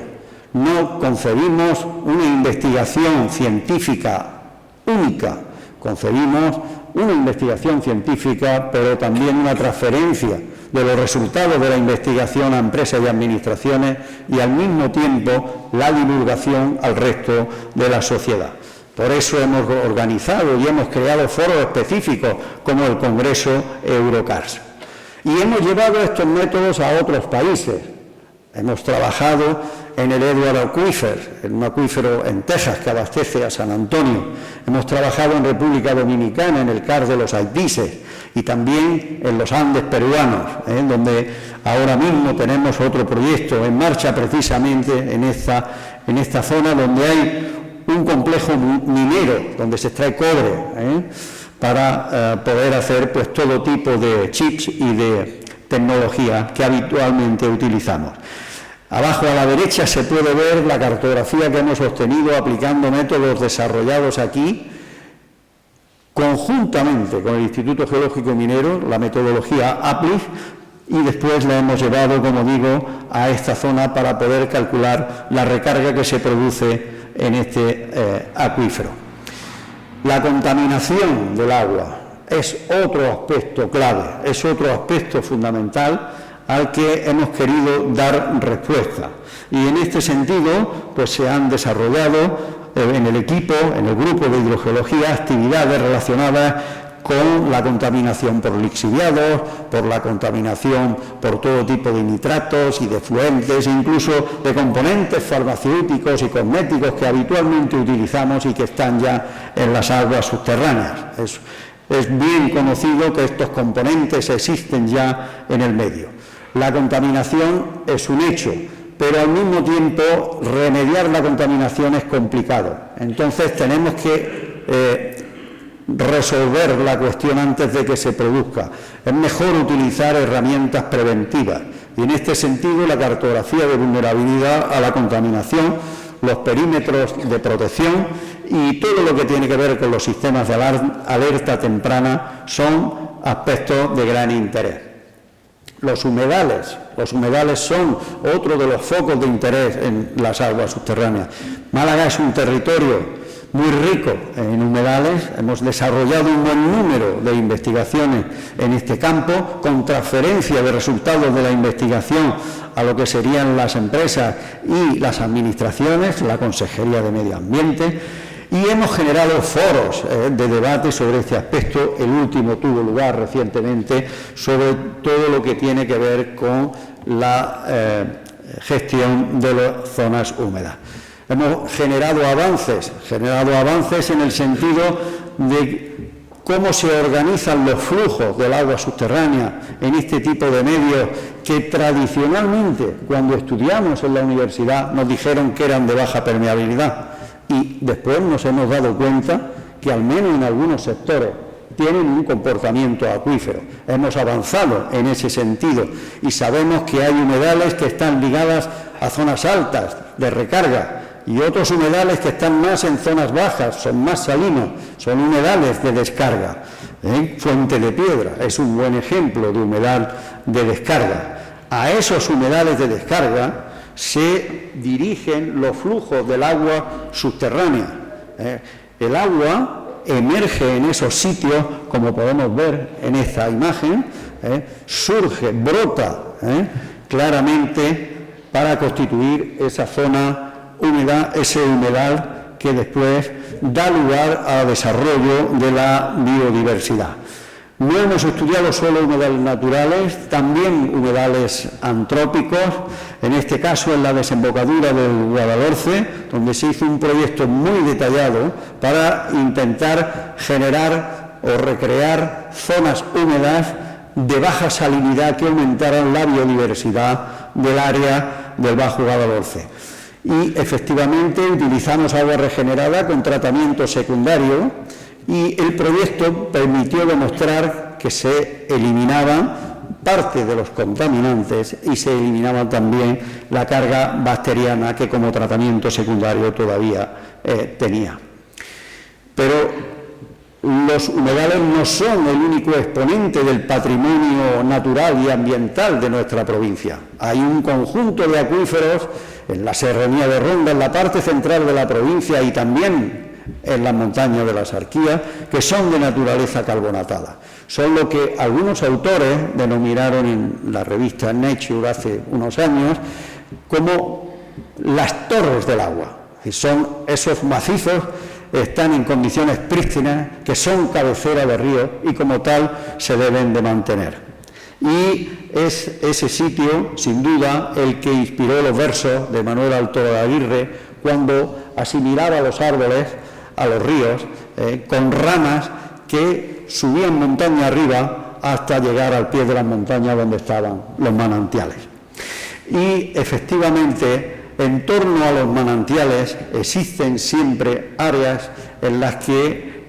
No concebimos una investigación científica única, concebimos una investigación científica, pero también una transferencia de los resultados de la investigación a empresas y administraciones, y al mismo tiempo la divulgación al resto de la sociedad. Por eso hemos organizado y hemos creado foros específicos como el Congreso Eurocars. Y hemos llevado estos métodos a otros países. Hemos trabajado en el Edward Aquifer, en un acuífero en Texas que abastece a San Antonio. Hemos trabajado en República Dominicana, en el CAR de los Haitises, y también en los Andes peruanos, donde ahora mismo tenemos otro proyecto en marcha precisamente en esta zona, donde hay un complejo minero, donde se extrae cobre, para poder hacer pues todo tipo de chips y de tecnología que habitualmente utilizamos. Abajo a la derecha se puede ver la cartografía que hemos obtenido aplicando métodos desarrollados aquí conjuntamente con el Instituto Geológico Minero, la metodología APLIF, y después la hemos llevado, como digo, a esta zona para poder calcular la recarga que se produce en este acuífero. La contaminación del agua es otro aspecto clave, es otro aspecto fundamental al que hemos querido dar respuesta. Y en este sentido, pues se han desarrollado en el equipo, en el grupo de hidrogeología, actividades relacionadas con la contaminación por lixiviados, por la contaminación por todo tipo de nitratos y de fluentes, incluso de componentes farmacéuticos y cosméticos que habitualmente utilizamos y que están ya en las aguas subterráneas. Es bien conocido que estos componentes existen ya en el medio. La contaminación es un hecho, pero al mismo tiempo remediar la contaminación es complicado. Entonces tenemos que resolver la cuestión antes de que se produzca. Es mejor utilizar herramientas preventivas y en este sentido la cartografía de vulnerabilidad a la contaminación, los perímetros de protección y todo lo que tiene que ver con los sistemas de alerta temprana son aspectos de gran interés. Los humedales son otro de los focos de interés en las aguas subterráneas. Málaga es un territorio muy rico en humedales, hemos desarrollado un buen número de investigaciones en este campo, con transferencia de resultados de la investigación a lo que serían las empresas y las administraciones, la Consejería de Medio Ambiente, y hemos generado foros de debate sobre este aspecto. El último tuvo lugar recientemente sobre todo lo que tiene que ver con la gestión de las zonas húmedas. Hemos generado avances en el sentido de cómo se organizan los flujos del agua subterránea en este tipo de medios que tradicionalmente, cuando estudiamos en la universidad, nos dijeron que eran de baja permeabilidad y después nos hemos dado cuenta que al menos en algunos sectores tienen un comportamiento acuífero. Hemos avanzado en ese sentido y sabemos que hay humedales que están ligadas a zonas altas de recarga y otros humedales que están más en zonas bajas, son más salinos, son humedales de descarga. Fuente de Piedra es un buen ejemplo de humedal de descarga. A esos humedales de descarga se dirigen los flujos del agua subterránea. El agua emerge en esos sitios, como podemos ver en esta imagen, surge, brota claramente para constituir esa zona húmeda, ese humedal que después da lugar al desarrollo de la biodiversidad. No hemos estudiado solo humedales naturales, también humedales antrópicos, en este caso en la desembocadura del Guadalhorce, donde se hizo un proyecto muy detallado para intentar generar o recrear zonas húmedas de baja salinidad que aumentaran la biodiversidad del área del Bajo Guadalhorce. Y efectivamente utilizamos agua regenerada con tratamiento secundario y el proyecto permitió demostrar que se eliminaban parte de los contaminantes y se eliminaba también la carga bacteriana que como tratamiento secundario todavía tenía. Pero los humedales no son el único exponente del patrimonio natural y ambiental de nuestra provincia. Hay un conjunto de acuíferos en la serranía de Ronda, en la parte central de la provincia y también en las montañas de la Sarquía, que son de naturaleza carbonatada. Son lo que algunos autores denominaron en la revista Nature hace unos años como las torres del agua. Y son esos macizos están en condiciones prístinas, que son cabecera de río y como tal se deben de mantener. Y es ese sitio, sin duda, el que inspiró los versos de Manuel Alto Aguirre cuando asimilaba los árboles a los ríos con ramas que subían montaña arriba hasta llegar al pie de las montañas donde estaban los manantiales. Y efectivamente, en torno a los manantiales existen siempre áreas en las que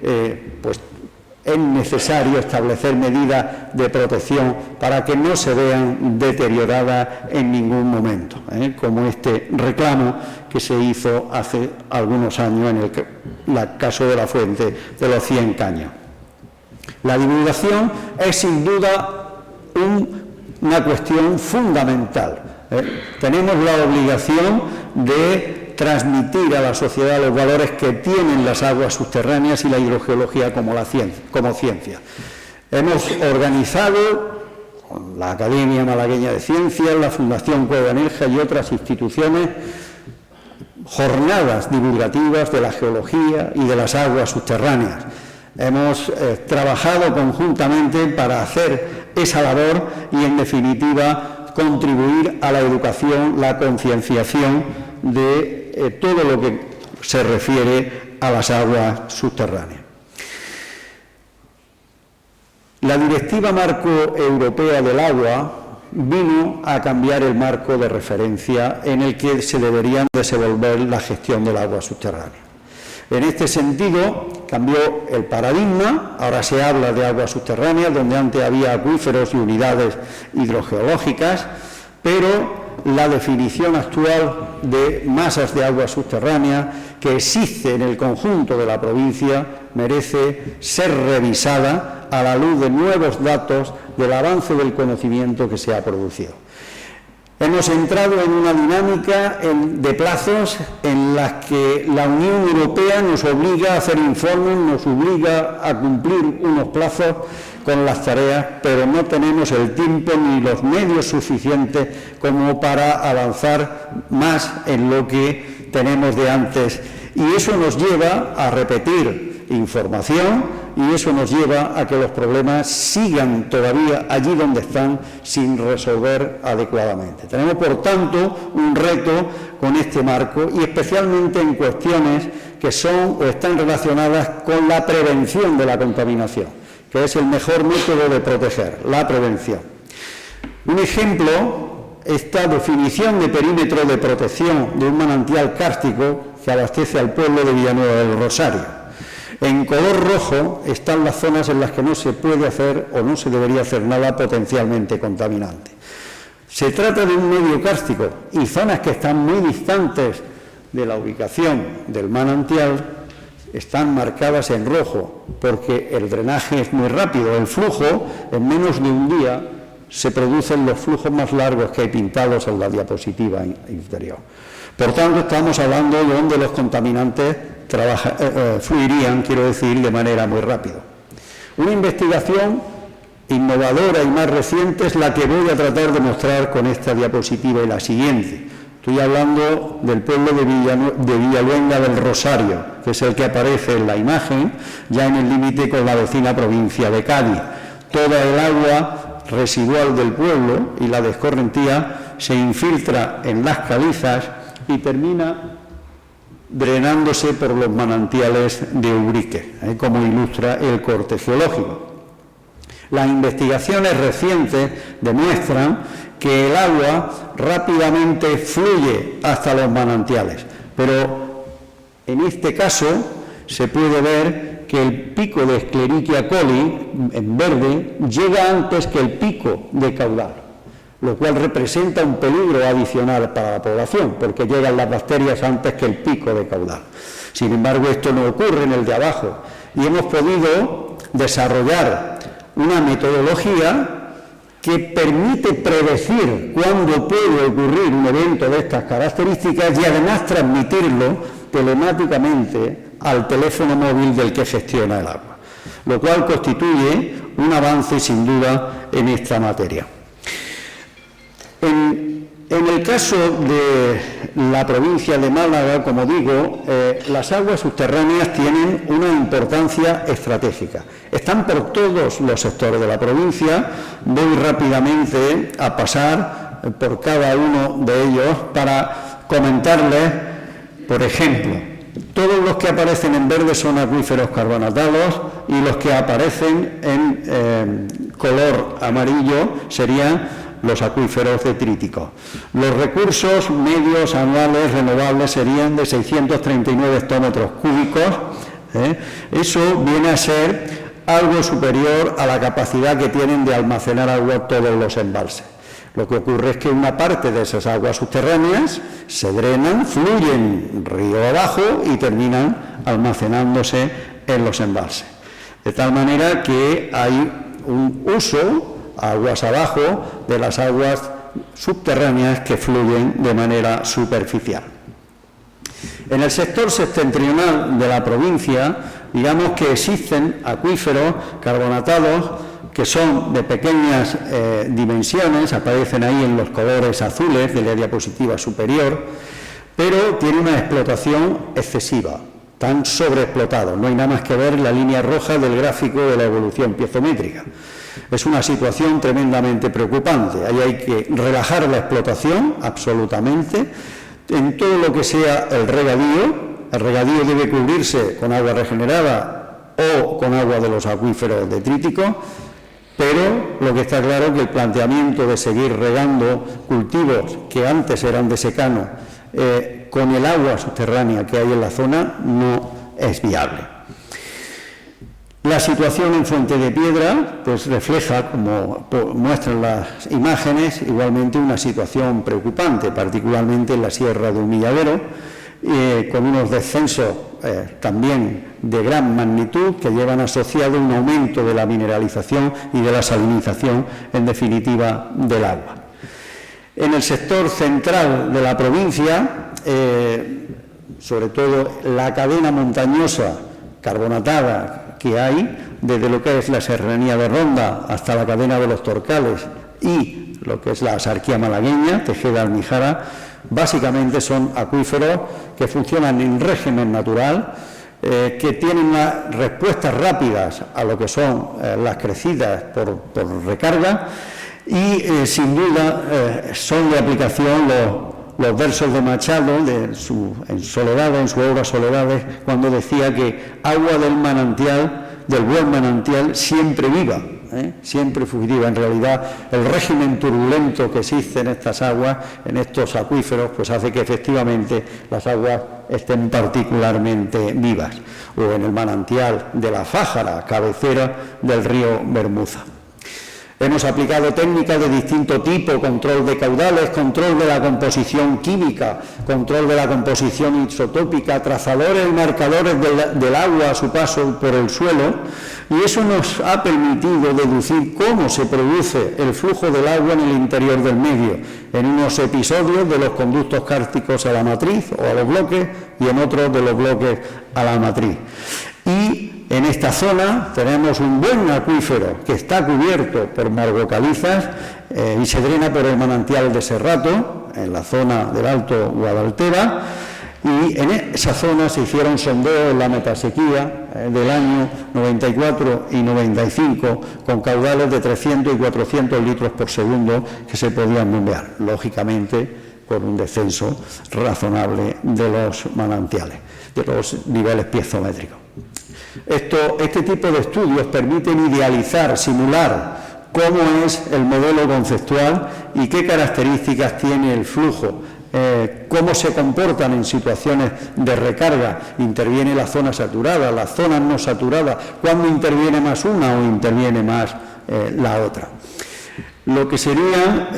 es necesario establecer medidas de protección para que no se vean deterioradas en ningún momento, como este reclamo que se hizo hace algunos años en el caso de la fuente de los 100 caños. La divulgación es sin duda una cuestión fundamental. Tenemos la obligación de transmitir a la sociedad los valores que tienen las aguas subterráneas y la hidrogeología como ciencia. Hemos organizado, con la Academia Malagueña de Ciencias, la Fundación Cueva Nerja y otras instituciones, jornadas divulgativas de la geología y de las aguas subterráneas. Hemos trabajado conjuntamente para hacer esa labor y, en definitiva, contribuir a la educación, la concienciación de todo lo que se refiere a las aguas subterráneas. La Directiva Marco Europea del Agua vino a cambiar el marco de referencia en el que se deberían desenvolver la gestión del agua subterránea. En este sentido, cambió el paradigma, ahora se habla de aguas subterráneas, donde antes había acuíferos y unidades hidrogeológicas, pero la definición actual de masas de agua subterránea que existe en el conjunto de la provincia merece ser revisada a la luz de nuevos datos del avance del conocimiento que se ha producido. Hemos entrado en una dinámica de plazos en las que la Unión Europea nos obliga a hacer informes, nos obliga a cumplir unos plazos con las tareas, pero no tenemos el tiempo ni los medios suficientes como para avanzar más en lo que tenemos de antes. Y eso nos lleva a repetir información y eso nos lleva a que los problemas sigan todavía allí donde están sin resolver adecuadamente. Tenemos, por tanto, un reto con este marco y especialmente en cuestiones que son o están relacionadas con la prevención de la contaminación, que es el mejor método de proteger, la prevención. Un ejemplo, esta definición de perímetro de protección de un manantial kárstico que abastece al pueblo de Villanueva del Rosario. En color rojo están las zonas en las que no se puede hacer o no se debería hacer nada potencialmente contaminante. Se trata de un medio kárstico y zonas que están muy distantes de la ubicación del manantial están marcadas en rojo porque el drenaje es muy rápido. El flujo, en menos de un día, se producen los flujos más largos que hay pintados en la diapositiva inferior. Por tanto, estamos hablando de donde los contaminantes fluirían, quiero decir, de manera muy rápida. Una investigación innovadora y más reciente es la que voy a tratar de mostrar con esta diapositiva y la siguiente. Estoy hablando del pueblo de Villaluenga del Rosario, que es el que aparece en la imagen, ya en el límite con la vecina provincia de Cádiz. Toda el agua residual del pueblo y la de escorrentía se infiltra en las calizas y termina drenándose por los manantiales de Ubrique, como ilustra el corte geológico. Las investigaciones recientes demuestran que el agua rápidamente fluye hasta los manantiales, pero en este caso se puede ver que el pico de Escherichia coli, en verde, llega antes que el pico de caudal, lo cual representa un peligro adicional para la población, porque llegan las bacterias antes que el pico de caudal. Sin embargo, esto no ocurre en el de abajo, y hemos podido desarrollar una metodología que permite predecir cuándo puede ocurrir un evento de estas características y además transmitirlo telemáticamente al teléfono móvil del que gestiona el agua, lo cual constituye un avance sin duda en esta materia. En el caso de la provincia de Málaga, como digo, las aguas subterráneas tienen una importancia estratégica. Están por todos los sectores de la provincia. Voy rápidamente a pasar por cada uno de ellos para comentarles, por ejemplo, todos los que aparecen en verde son acuíferos carbonatados y los que aparecen en color amarillo serían los acuíferos detríticos. Los recursos medios anuales renovables serían de 639 hectómetros cúbicos. Eso viene a ser algo superior a la capacidad que tienen de almacenar agua todos los embalses. Lo que ocurre es que una parte de esas aguas subterráneas se drenan, fluyen río abajo y terminan almacenándose en los embalses. De tal manera que hay un uso aguas abajo de las aguas subterráneas que fluyen de manera superficial. En el sector septentrional de la provincia, digamos que existen acuíferos carbonatados que son de pequeñas dimensiones, aparecen ahí en los colores azules de la diapositiva superior, pero tiene una explotación excesiva, tan sobreexplotado. No hay nada más que ver la línea roja del gráfico de la evolución piezométrica. Es una situación tremendamente preocupante. Ahí hay que relajar la explotación absolutamente en todo lo que sea el regadío. El regadío debe cubrirse con agua regenerada o con agua de los acuíferos detríticos, pero lo que está claro es que el planteamiento de seguir regando cultivos que antes eran de secano con el agua subterránea que hay en la zona no es viable. La situación en Fuente de Piedra pues refleja, como muestran las imágenes, igualmente una situación preocupante, particularmente en la Sierra de Humilladero, con unos descensos también de gran magnitud que llevan asociado un aumento de la mineralización y de la salinización, en definitiva, del agua. En el sector central de la provincia, sobre todo la cadena montañosa carbonatada que hay, desde lo que es la Serranía de Ronda hasta la cadena de los Torcales y lo que es la Axarquía malagueña, Tejeda Almijara, básicamente son acuíferos que funcionan en régimen natural, que tienen unas respuestas rápidas a lo que son las crecidas por recarga y sin duda son de aplicación los versos de Machado en su obra Soledades, cuando decía que agua del manantial, del buen manantial, siempre viva, siempre fugitiva. En realidad, el régimen turbulento que existe en estas aguas, en estos acuíferos, pues hace que efectivamente las aguas estén particularmente vivas. O en el manantial de la Fájara, cabecera del río Bermuza. Hemos aplicado técnicas de distinto tipo, control de caudales, control de la composición química, control de la composición isotópica, trazadores y marcadores del agua a su paso por el suelo, y eso nos ha permitido deducir cómo se produce el flujo del agua en el interior del medio, en unos episodios de los conductos cársticos a la matriz o a los bloques y en otros de los bloques a la matriz. Y en esta zona tenemos un buen acuífero que está cubierto por margocalizas y se drena por el manantial de Serrato, en la zona del Alto Guadaltera, y en esa zona se hicieron sondeos en la metasequía del año 94 y 95 con caudales de 300 y 400 litros por segundo que se podían bombear, lógicamente con un descenso razonable de los manantiales, de los niveles piezométricos. Este tipo de estudios permiten idealizar, simular cómo es el modelo conceptual y qué características tiene el flujo, cómo se comportan en situaciones de recarga, interviene la zona saturada, las zonas no saturadas, cuándo interviene más una o interviene más la otra. Lo que serían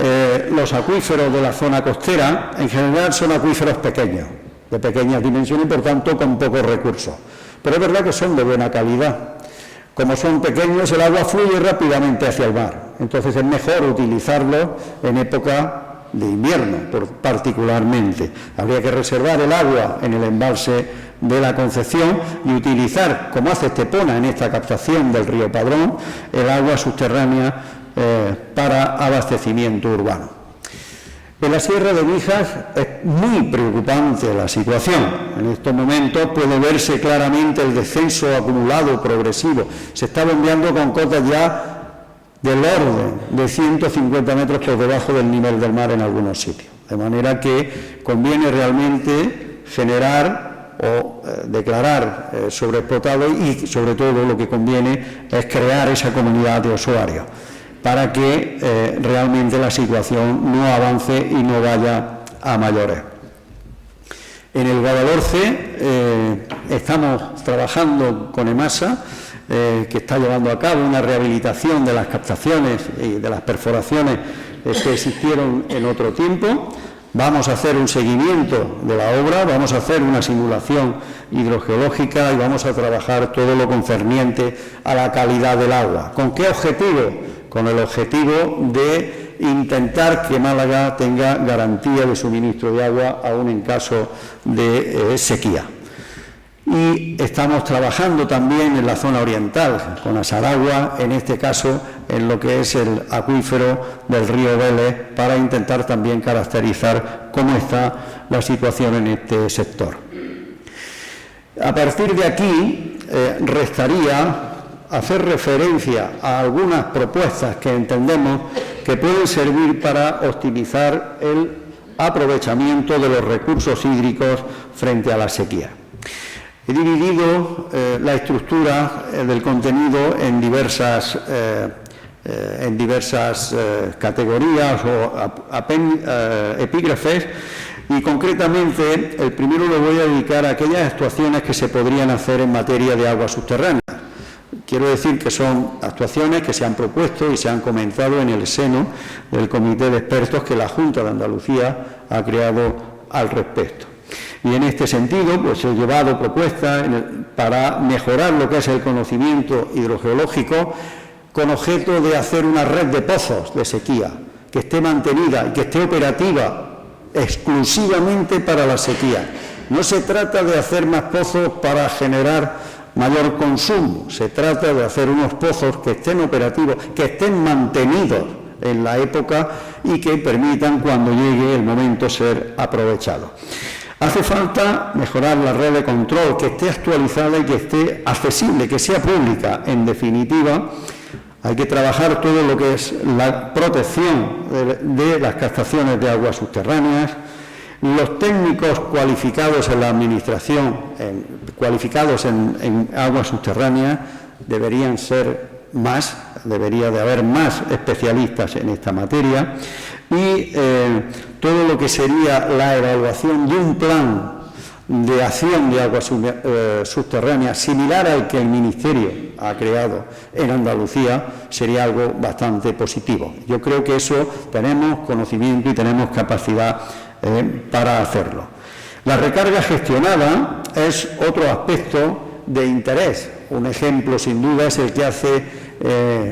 los acuíferos de la zona costera, en general son acuíferos pequeños, de pequeñas dimensiones y por tanto con pocos recursos. Pero es verdad que son de buena calidad. Como son pequeños, el agua fluye rápidamente hacia el mar. Entonces es mejor utilizarlo en época de invierno, particularmente. Habría que reservar el agua en el embalse de la Concepción y utilizar, como hace Estepona en esta captación del río Padrón, el agua subterránea para abastecimiento urbano. En la Sierra de Mijas es muy preocupante la situación. En estos momentos puede verse claramente el descenso acumulado progresivo. Se está bombeando con cotas ya del orden de 150 metros por debajo del nivel del mar en algunos sitios. De manera que conviene realmente generar o declarar sobreexplotado y sobre todo lo que conviene es crear esa comunidad de usuarios, para que realmente la situación no avance y no vaya a mayores. En el Guadalhorce estamos trabajando con EMASA, que está llevando a cabo una rehabilitación de las captaciones y de las perforaciones que existieron en otro tiempo. Vamos a hacer un seguimiento de la obra, vamos a hacer una simulación hidrogeológica y vamos a trabajar todo lo concerniente a la calidad del agua. ¿Con qué objetivo? Con el objetivo de intentar que Málaga tenga garantía de suministro de agua aún en caso de sequía. Y estamos trabajando también en la zona oriental, con Asaragua, en este caso en lo que es el acuífero del río Vélez para intentar también caracterizar cómo está la situación en este sector. A partir de aquí, restaría hacer referencia a algunas propuestas que entendemos que pueden servir para optimizar el aprovechamiento de los recursos hídricos frente a la sequía. He dividido la estructura del contenido en diversas categorías o epígrafes, y concretamente el primero lo voy a dedicar a aquellas actuaciones que se podrían hacer en materia de aguas subterráneas. Quiero decir que son actuaciones que se han propuesto y se han comentado en el seno del comité de expertos que la Junta de Andalucía ha creado al respecto. Y en este sentido, pues he llevado propuestas para mejorar lo que es el conocimiento hidrogeológico con objeto de hacer una red de pozos de sequía que esté mantenida y que esté operativa exclusivamente para la sequía. No se trata de hacer más pozos para generar mayor consumo, se trata de hacer unos pozos que estén operativos, que estén mantenidos en la época y que permitan cuando llegue el momento ser aprovechados. Hace falta mejorar la red de control, que esté actualizada y que esté accesible, que sea pública. En definitiva, hay que trabajar todo lo que es la protección de las captaciones de aguas subterráneas. Los técnicos cualificados en la administración, cualificados en aguas subterráneas, deberían ser más, debería de haber más especialistas en esta materia, y todo lo que sería la evaluación de un plan de acción de aguas subterráneas similar al que el Ministerio ha creado en Andalucía sería algo bastante positivo. Yo creo que eso tenemos conocimiento y tenemos capacidad para hacerlo. La recarga gestionada es otro aspecto de interés. Un ejemplo, sin duda, es el que hace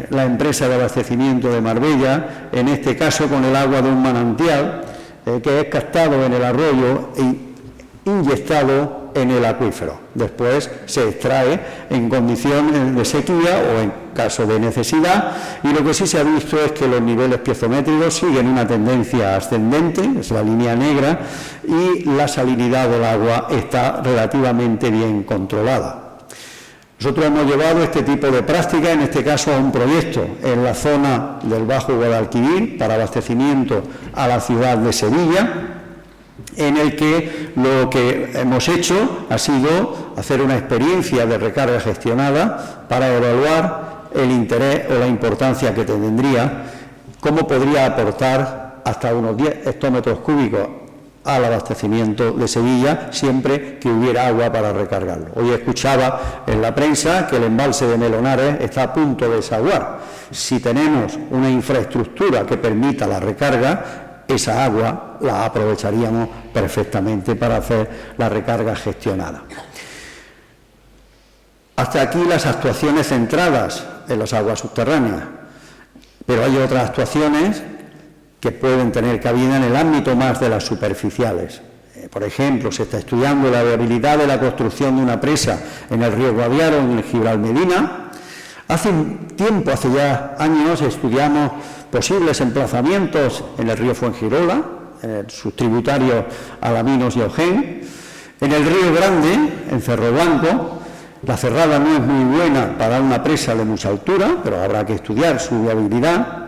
la empresa de abastecimiento de Marbella, en este caso con el agua de un manantial que es captado en el arroyo e inyectado en el acuífero. Después se extrae en condiciones de sequía o en caso de necesidad, y lo que sí se ha visto es que los niveles piezométricos siguen una tendencia ascendente, es la línea negra, y la salinidad del agua está relativamente bien controlada. Nosotros hemos llevado este tipo de práctica, en este caso a un proyecto en la zona del Bajo Guadalquivir para abastecimiento a la ciudad de Sevilla, en el que lo que hemos hecho ha sido hacer una experiencia de recarga gestionada para evaluar el interés o la importancia que tendría, cómo podría aportar hasta unos 10 hectómetros cúbicos al abastecimiento de Sevilla, siempre que hubiera agua para recargarlo. Hoy escuchaba en la prensa que el embalse de Melonares está a punto de desaguar. Si tenemos una infraestructura que permita la recarga, esa agua la aprovecharíamos perfectamente para hacer la recarga gestionada. Hasta aquí las actuaciones centradas en las aguas subterráneas, pero hay otras actuaciones que pueden tener cabida en el ámbito más de las superficiales. Por ejemplo, se está estudiando la viabilidad de la construcción de una presa en el río Guadiaro, en el Gibralmedina. Hace un tiempo, hace ya años, estudiamos posibles emplazamientos en el río Fuengirola, en sus tributarios Alaminos y Ojén. En el río Grande, en Cerro Blanco, la cerrada no es muy buena para una presa de mucha altura, pero habrá que estudiar su viabilidad.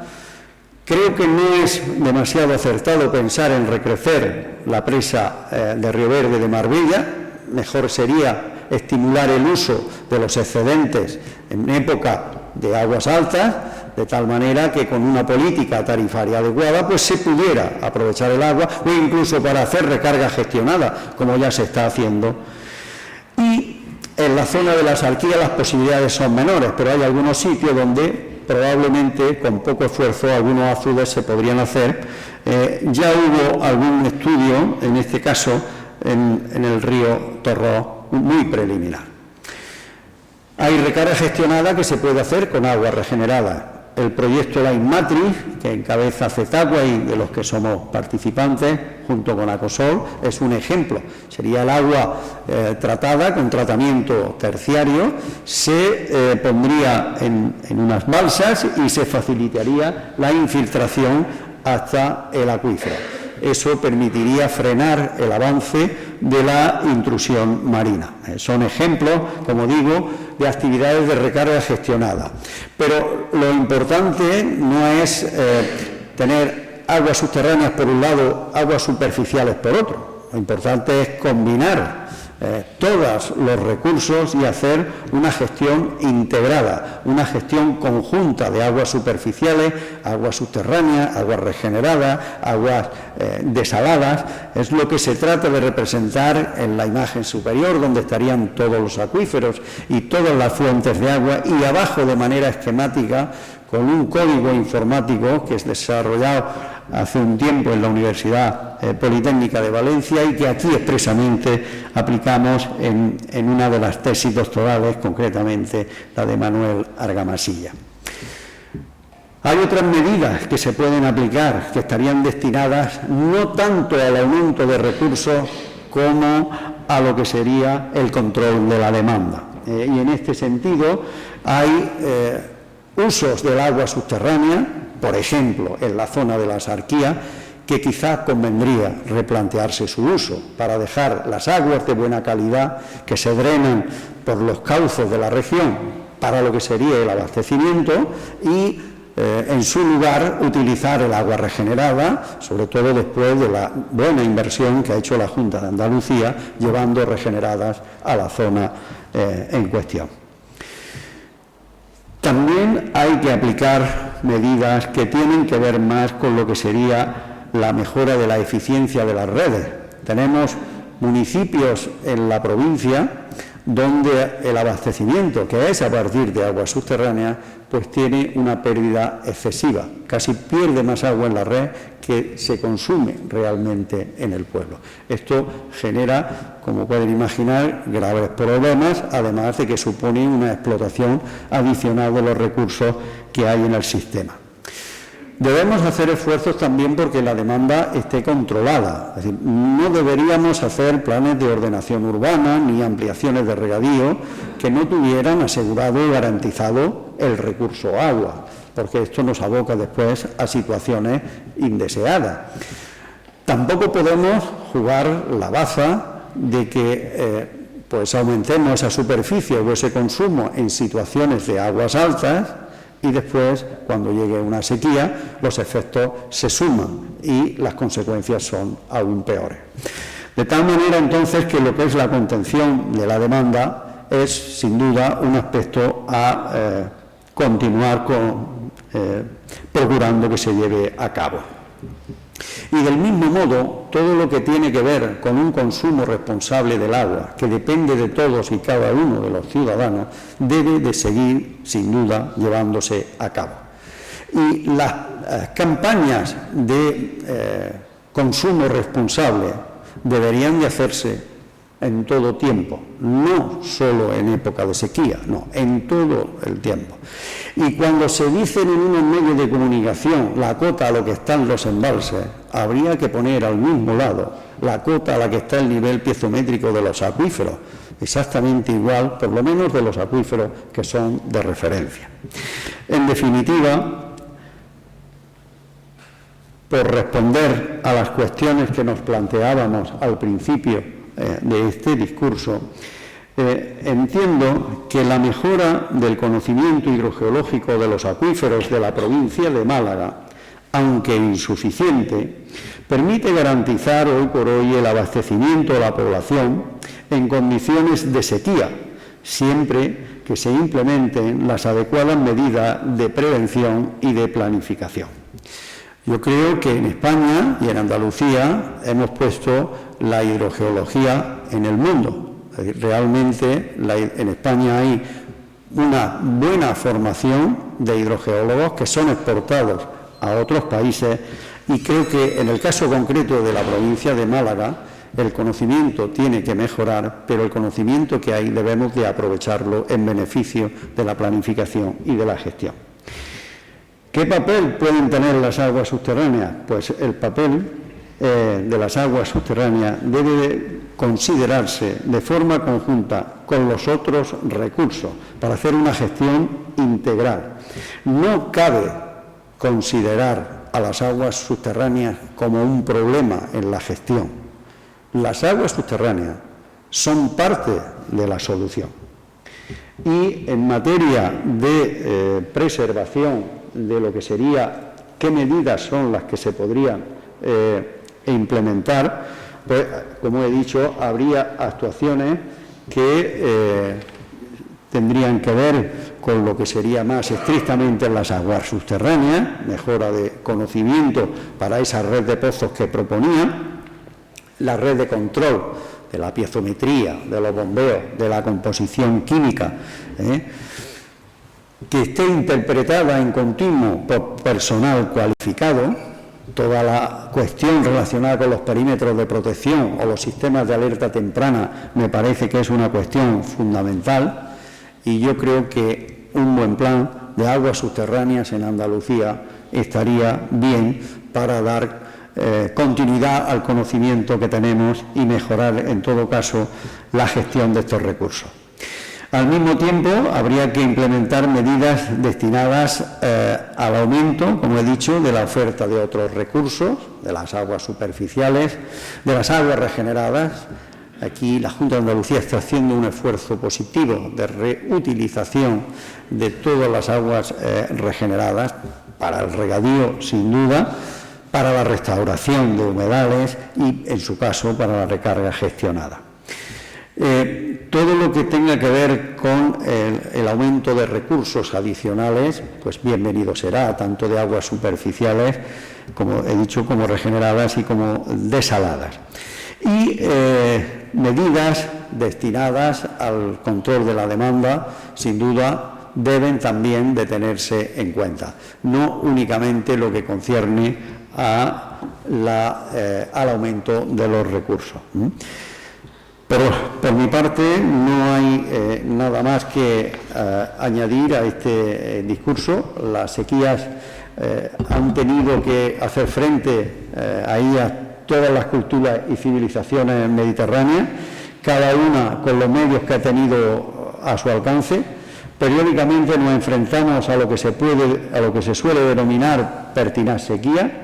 Creo que no es demasiado acertado pensar en recrecer la presa de Río Verde de Marbella. Mejor sería estimular el uso de los excedentes en época de aguas altas, de tal manera que con una política tarifaria adecuada pues se pudiera aprovechar el agua, o incluso para hacer recarga gestionada, como ya se está haciendo. Y en la zona de la Sarquía las posibilidades son menores, pero hay algunos sitios donde probablemente con poco esfuerzo algunos azudes se podrían hacer. Ya hubo algún estudio, en este caso en el río Torró, muy preliminar. Hay recarga gestionada que se puede hacer con agua regenerada. el proyecto Life Matrix, que encabeza Cetagua y de los que somos participantes, junto con Acosol, es un ejemplo. Sería el agua tratada con tratamiento terciario, se pondría en unas balsas y se facilitaría la infiltración hasta el acuífero. Eso permitiría frenar el avance de la intrusión marina. Son ejemplos, como digo, de actividades de recarga gestionada. Pero lo importante no es tener aguas subterráneas por un lado, aguas superficiales por otro. Lo importante es combinar todos los recursos y hacer una gestión integrada, una gestión conjunta de aguas superficiales, aguas subterráneas, aguas regeneradas, aguas desaladas. Es lo que se trata de representar en la imagen superior, donde estarían todos los acuíferos y todas las fuentes de agua, y abajo, de manera esquemática, con un código informático que es desarrollado hace un tiempo en la Universidad Politécnica de Valencia y que aquí expresamente aplicamos en una de las tesis doctorales, concretamente la de Manuel Argamasilla. Hay otras medidas que se pueden aplicar que estarían destinadas no tanto al aumento de recursos como a lo que sería el control de la demanda. Y en este sentido hay usos del agua subterránea, por ejemplo, en la zona de la Sarquía, que quizás convendría replantearse su uso para dejar las aguas de buena calidad que se drenan por los cauces de la región para lo que sería el abastecimiento y en su lugar utilizar el agua regenerada, sobre todo después de la buena inversión que ha hecho la Junta de Andalucía llevando regeneradas a la zona en cuestión. También hay que aplicar medidas que tienen que ver más con lo que sería la mejora de la eficiencia de las redes. Tenemos municipios en la provincia donde el abastecimiento, que es a partir de aguas subterráneas, pues tiene una pérdida excesiva. Casi pierde más agua en la red que se consume realmente en el pueblo. Esto genera, como pueden imaginar, graves problemas, además de que supone una explotación adicional de los recursos que hay en el sistema. Debemos hacer esfuerzos también porque la demanda esté controlada. Es decir, no deberíamos hacer planes de ordenación urbana ni ampliaciones de regadío que no tuvieran asegurado y garantizado el recurso agua, porque esto nos aboca después a situaciones indeseadas. Tampoco podemos jugar la baza de que pues aumentemos esa superficie o ese consumo en situaciones de aguas altas y después, cuando llegue una sequía, los efectos se suman y las consecuencias son aún peores. De tal manera, entonces, que lo que es la contención de la demanda es, sin duda, un aspecto a continuar procurando que se lleve a cabo. Y del mismo modo, todo lo que tiene que ver con un consumo responsable del agua, que depende de todos y cada uno de los ciudadanos, debe de seguir, sin duda, llevándose a cabo. Y las campañas de consumo responsable deberían de hacerse en todo tiempo, no solo en época de sequía, no, en todo el tiempo. Y cuando se dicen en unos medios de comunicación la cota a lo que están los embalses, habría que poner al mismo lado la cota a la que está el nivel piezométrico de los acuíferos, exactamente igual, por lo menos de los acuíferos que son de referencia. En definitiva, por responder a las cuestiones que nos planteábamos al principio de este discurso, entiendo que la mejora del conocimiento hidrogeológico de los acuíferos de la provincia de Málaga, aunque insuficiente, permite garantizar hoy por hoy el abastecimiento de la población en condiciones de sequía, siempre que se implementen las adecuadas medidas de prevención y de planificación. Yo creo que en España y en Andalucía hemos puesto la hidrogeología en el mundo. Realmente en España hay una buena formación de hidrogeólogos que son exportados a otros países y creo que en el caso concreto de la provincia de Málaga el conocimiento tiene que mejorar, pero el conocimiento que hay debemos de aprovecharlo en beneficio de la planificación y de la gestión. ¿Qué papel pueden tener las aguas subterráneas? Pues el papel de las aguas subterráneas debe considerarse de forma conjunta con los otros recursos para hacer una gestión integral. No cabe considerar a las aguas subterráneas como un problema en la gestión. Las aguas subterráneas son parte de la solución. Y en materia de preservación de lo que sería, qué medidas son las que se podrían implementar, pues, como he dicho, habría actuaciones que tendrían que ver con lo que sería más estrictamente las aguas subterráneas, mejora de conocimiento para esa red de pozos que proponía, la red de control de la piezometría, de los bombeos, de la composición química, que esté interpretada en continuo por personal cualificado, toda la cuestión relacionada con los perímetros de protección o los sistemas de alerta temprana me parece que es una cuestión fundamental, y yo creo que un buen plan de aguas subterráneas en Andalucía estaría bien para dar continuidad al conocimiento que tenemos y mejorar, en todo caso, la gestión de estos recursos. Al mismo tiempo, habría que implementar medidas destinadas al aumento, como he dicho, de la oferta de otros recursos, de las aguas superficiales, de las aguas regeneradas. Aquí la Junta de Andalucía está haciendo un esfuerzo positivo de reutilización de todas las aguas regeneradas para el regadío, sin duda, para la restauración de humedales y, en su caso, para la recarga gestionada. Todo lo que tenga que ver con el aumento de recursos adicionales, pues bienvenido será, tanto de aguas superficiales, como he dicho, como regeneradas y como desaladas. Y medidas destinadas al control de la demanda, sin duda, deben también de tenerse en cuenta, no únicamente lo que concierne al aumento de los recursos. Pero por mi parte no hay nada más que añadir a este discurso. Las sequías han tenido que hacer frente ahí a todas las culturas y civilizaciones mediterráneas, cada una con los medios que ha tenido a su alcance. Periódicamente nos enfrentamos a lo que se suele denominar pertinaz sequía,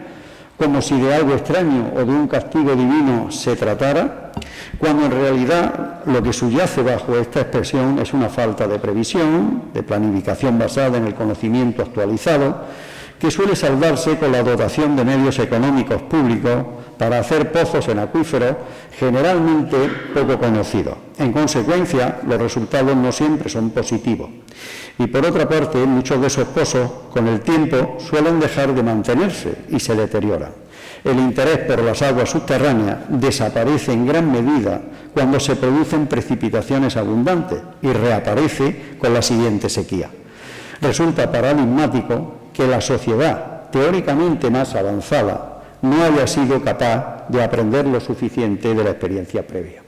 como si de algo extraño o de un castigo divino se tratara, cuando en realidad lo que subyace bajo esta expresión es una falta de previsión, de planificación basada en el conocimiento actualizado, que suele saldarse con la dotación de medios económicos públicos para hacer pozos en acuíferos generalmente poco conocidos. En consecuencia, los resultados no siempre son positivos. Y por otra parte, muchos de esos pozos, con el tiempo, suelen dejar de mantenerse y se deterioran. El interés por las aguas subterráneas desaparece en gran medida cuando se producen precipitaciones abundantes y reaparece con la siguiente sequía. Resulta paradigmático que la sociedad teóricamente más avanzada no haya sido capaz de aprender lo suficiente de la experiencia previa.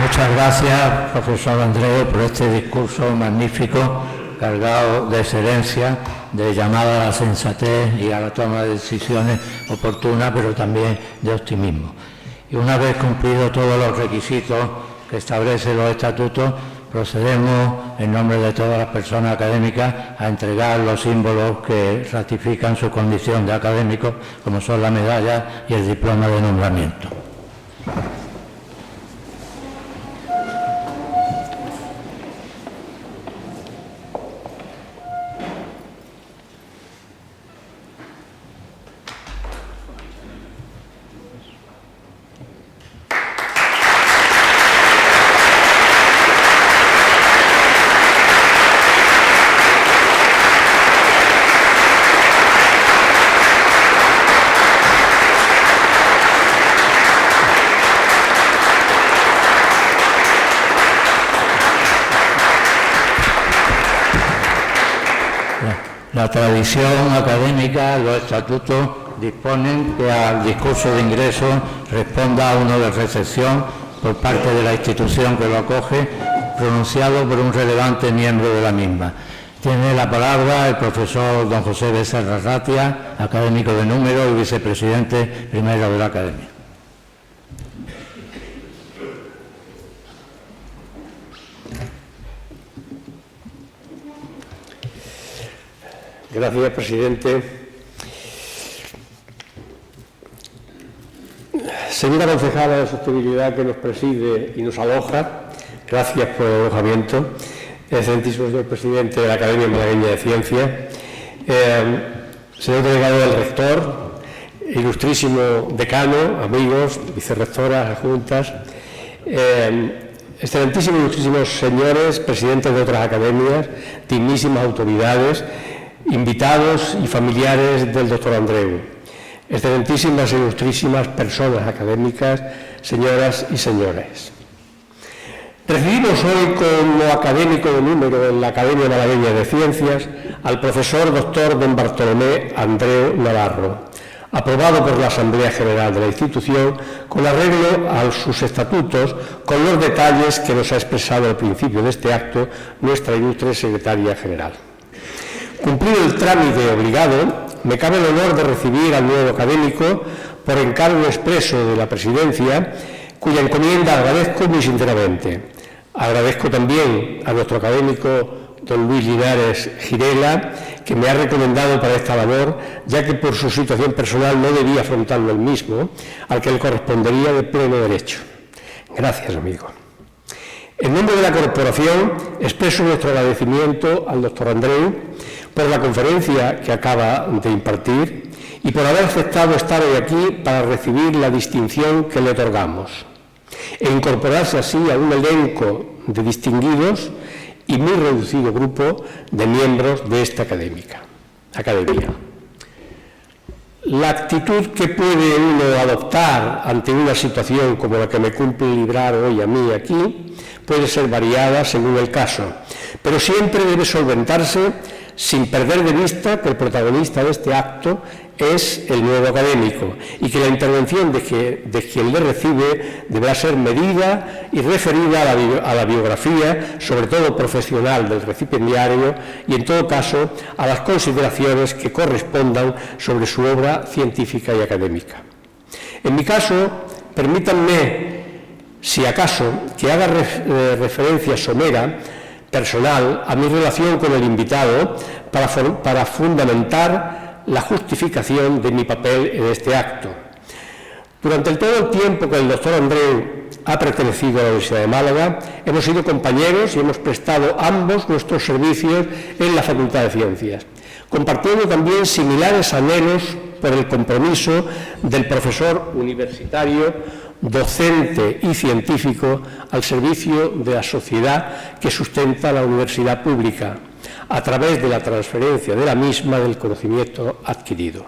Muchas gracias, profesor Andreu, por este discurso magnífico, cargado de excelencia, de llamada a la sensatez y a la toma de decisiones oportunas, pero también de optimismo. Y una vez cumplidos todos los requisitos que establecen los estatutos, procedemos, en nombre de todas las personas académicas, a entregar los símbolos que ratifican su condición de académicos, como son la medalla y el diploma de nombramiento. La tradición académica, los estatutos disponen que al discurso de ingreso responda uno de recepción por parte de la institución que lo acoge, pronunciado por un relevante miembro de la misma. Tiene la palabra el profesor don José Becerra Ratia, académico de número y vicepresidente primero de la Academia. Gracias, presidente. Señora concejala de Sostenibilidad que nos preside y nos aloja, gracias por el alojamiento. Excelentísimo señor presidente de la Academia Malagueña de Ciencias, señor delegado del rector, ilustrísimo decano, amigos, vicerrectoras, adjuntas, excelentísimos, ilustrísimos señores, presidentes de otras academias, dignísimas autoridades, invitados y familiares del doctor Andreu, excelentísimas e ilustrísimas personas académicas, señoras y señores. Recibimos hoy como académico de número en la Academia Malagueña de Ciencias al profesor doctor don Bartolomé Andreu Navarro, aprobado por la Asamblea General de la institución con arreglo a sus estatutos, con los detalles que nos ha expresado al principio de este acto nuestra ilustre secretaria general. Cumplido el trámite obligado, me cabe el honor de recibir al nuevo académico por encargo expreso de la presidencia, cuya encomienda agradezco muy sinceramente. Agradezco también a nuestro académico don Luis Linares Girela, que me ha recomendado para esta labor, ya que por su situación personal no debía afrontarlo él mismo, al que le correspondería de pleno derecho. Gracias, amigo. En nombre de la corporación, expreso nuestro agradecimiento al doctor Andreu por la conferencia que acaba de impartir y por haber aceptado estar hoy aquí para recibir la distinción que le otorgamos e incorporarse así a un elenco de distinguidos y muy reducido grupo de miembros de esta academia. La actitud que puede uno adoptar ante una situación como la que me cumple librar hoy a mí aquí puede ser variada según el caso, pero siempre debe solventarse sin perder de vista que el protagonista de este acto es el nuevo académico y que la intervención de quien le recibe deberá ser medida y referida a la biografía, sobre todo profesional, del recipiendario y, en todo caso, a las consideraciones que correspondan sobre su obra científica y académica. En mi caso, permítanme, si acaso, que haga referencia somera, personal, a mi relación con el invitado para fundamentar la justificación de mi papel en este acto. Durante todo el tiempo que el doctor Andreu ha pertenecido a la Universidad de Málaga, hemos sido compañeros y hemos prestado ambos nuestros servicios en la Facultad de Ciencias, compartiendo también similares anhelos por el compromiso del profesor universitario, docente y científico al servicio de la sociedad que sustenta la universidad pública, a través de la transferencia de la misma del conocimiento adquirido.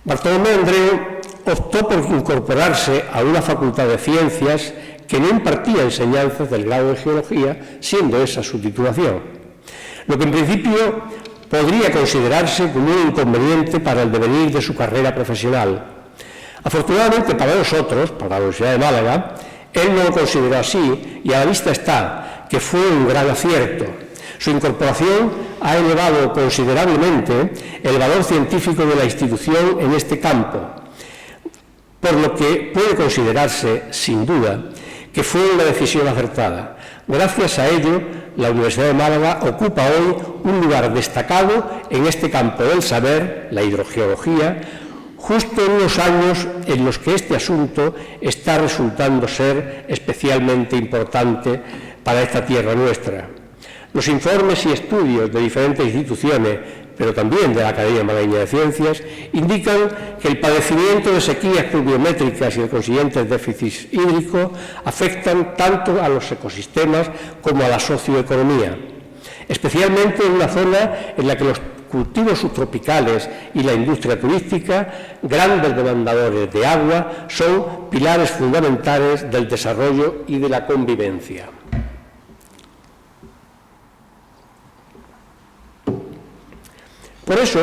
Bartolomé Andreu optó por incorporarse a una facultad de ciencias que no impartía enseñanzas del grado de geología, siendo esa su titulación, lo que en principio podría considerarse como un inconveniente para el devenir de su carrera profesional. Afortunadamente para nosotros, para la Universidad de Málaga, él no lo consideró así y a la vista está que fue un gran acierto. Su incorporación ha elevado considerablemente el valor científico de la institución en este campo, por lo que puede considerarse, sin duda, que fue una decisión acertada. Gracias a ello, la Universidad de Málaga ocupa hoy un lugar destacado en este campo del saber, la hidrogeología, justo en unos años en los que este asunto está resultando ser especialmente importante para esta tierra nuestra. Los informes y estudios de diferentes instituciones, pero también de la Academia Malagueña de Ciencias, indican que el padecimiento de sequías pluviométricas y de consiguientes déficits hídricos afectan tanto a los ecosistemas como a la socioeconomía, especialmente en una zona en la que los cultivos subtropicales y la industria turística, grandes demandadores de agua, son pilares fundamentales del desarrollo y de la convivencia. Por eso,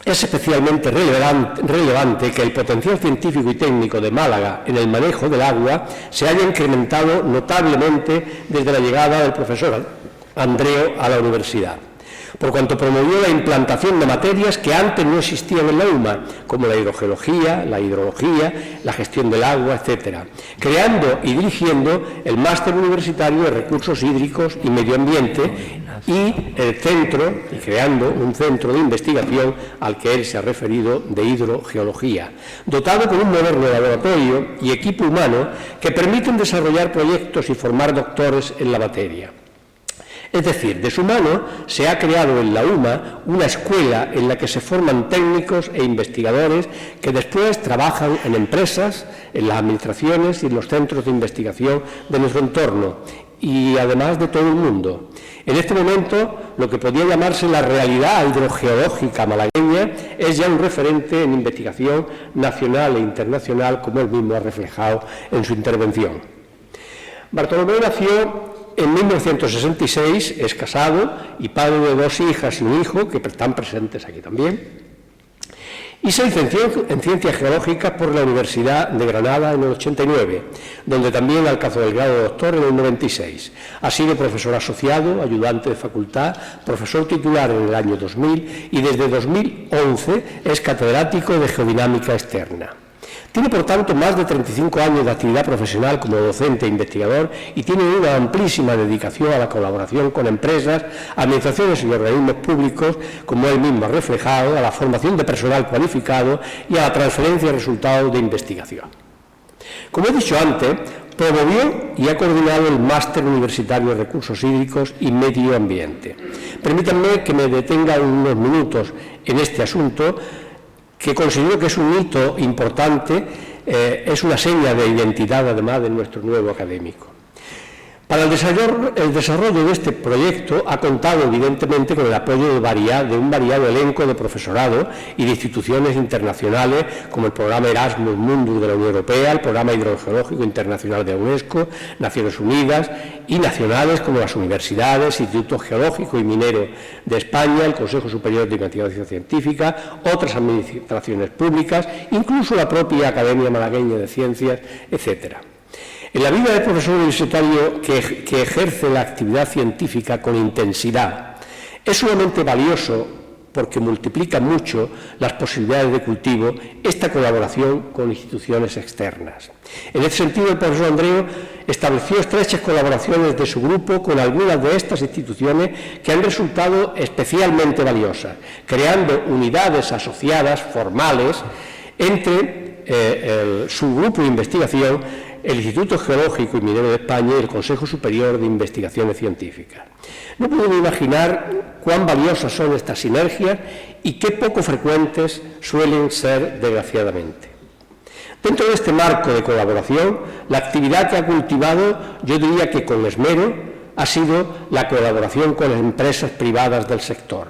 es especialmente relevante que el potencial científico y técnico de Málaga en el manejo del agua se haya incrementado notablemente desde la llegada del profesor Andreu a la universidad, por cuanto promovió la implantación de materias que antes no existían en la UMA, como la hidrogeología, la hidrología, la gestión del agua, etc., creando y dirigiendo el Máster Universitario de Recursos Hídricos y Medio Ambiente y creando un centro de investigación al que él se ha referido de hidrogeología, dotado con un moderno laboratorio y equipo humano que permiten desarrollar proyectos y formar doctores en la materia. Es decir, de su mano se ha creado en la UMA una escuela en la que se forman técnicos e investigadores que después trabajan en empresas, en las administraciones y en los centros de investigación de nuestro entorno y además de todo el mundo. En este momento, lo que podría llamarse la realidad hidrogeológica malagueña es ya un referente en investigación nacional e internacional, como él mismo ha reflejado en su intervención. Bartolomé nació en 1966, es casado y padre de 2 hijas y un hijo, que están presentes aquí también, y se licenció en Ciencias Geológicas por la Universidad de Granada en el 89, donde también alcanzó el grado de doctor en el 96. Ha sido profesor asociado, ayudante de facultad, profesor titular en el año 2000 y desde 2011 es catedrático de Geodinámica Externa. Tiene, por tanto, más de 35 años de actividad profesional como docente e investigador y tiene una amplísima dedicación a la colaboración con empresas, administraciones y organismos públicos, como él mismo ha reflejado, a la formación de personal cualificado y a la transferencia de resultados de investigación. Como he dicho antes, promovió y ha coordinado el Máster Universitario de Recursos Hídricos y Medio Ambiente. Permítanme que me detenga unos minutos en este asunto, que considero que es un hito importante, es una seña de identidad además de nuestro nuevo académico. Para el desarrollo de este proyecto ha contado evidentemente con el apoyo de un variado elenco de profesorado y de instituciones internacionales como el programa Erasmus Mundus de la Unión Europea, el programa hidrogeológico internacional de la UNESCO, Naciones Unidas y nacionales como las universidades, Instituto Geológico y Minero de España, el Consejo Superior de Investigación Científica, otras administraciones públicas, incluso la propia Academia Malagueña de Ciencias, etcétera. En la vida del profesor universitario que ejerce la actividad científica con intensidad, es sumamente valioso porque multiplica mucho las posibilidades de cultivo esta colaboración con instituciones externas. En este sentido, el profesor Andreu estableció estrechas colaboraciones de su grupo con algunas de estas instituciones que han resultado especialmente valiosas, creando unidades asociadas formales entre su grupo de investigación, el Instituto Geológico y Minero de España y el Consejo Superior de Investigaciones Científicas. No puedo imaginar cuán valiosas son estas sinergias y qué poco frecuentes suelen ser, desgraciadamente. Dentro de este marco de colaboración, la actividad que ha cultivado, yo diría que con esmero, ha sido la colaboración con empresas privadas del sector,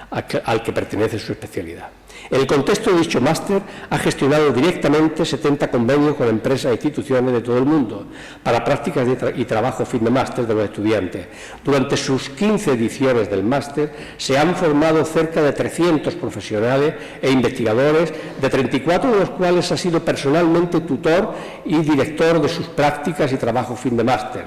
al que pertenece su especialidad. En el contexto de dicho máster ha gestionado directamente 70 convenios con empresas e instituciones de todo el mundo para prácticas y trabajo fin de máster de los estudiantes. Durante sus 15 ediciones del máster se han formado cerca de 300 profesionales e investigadores, de 34 de los cuales ha sido personalmente tutor y director de sus prácticas y trabajo fin de máster.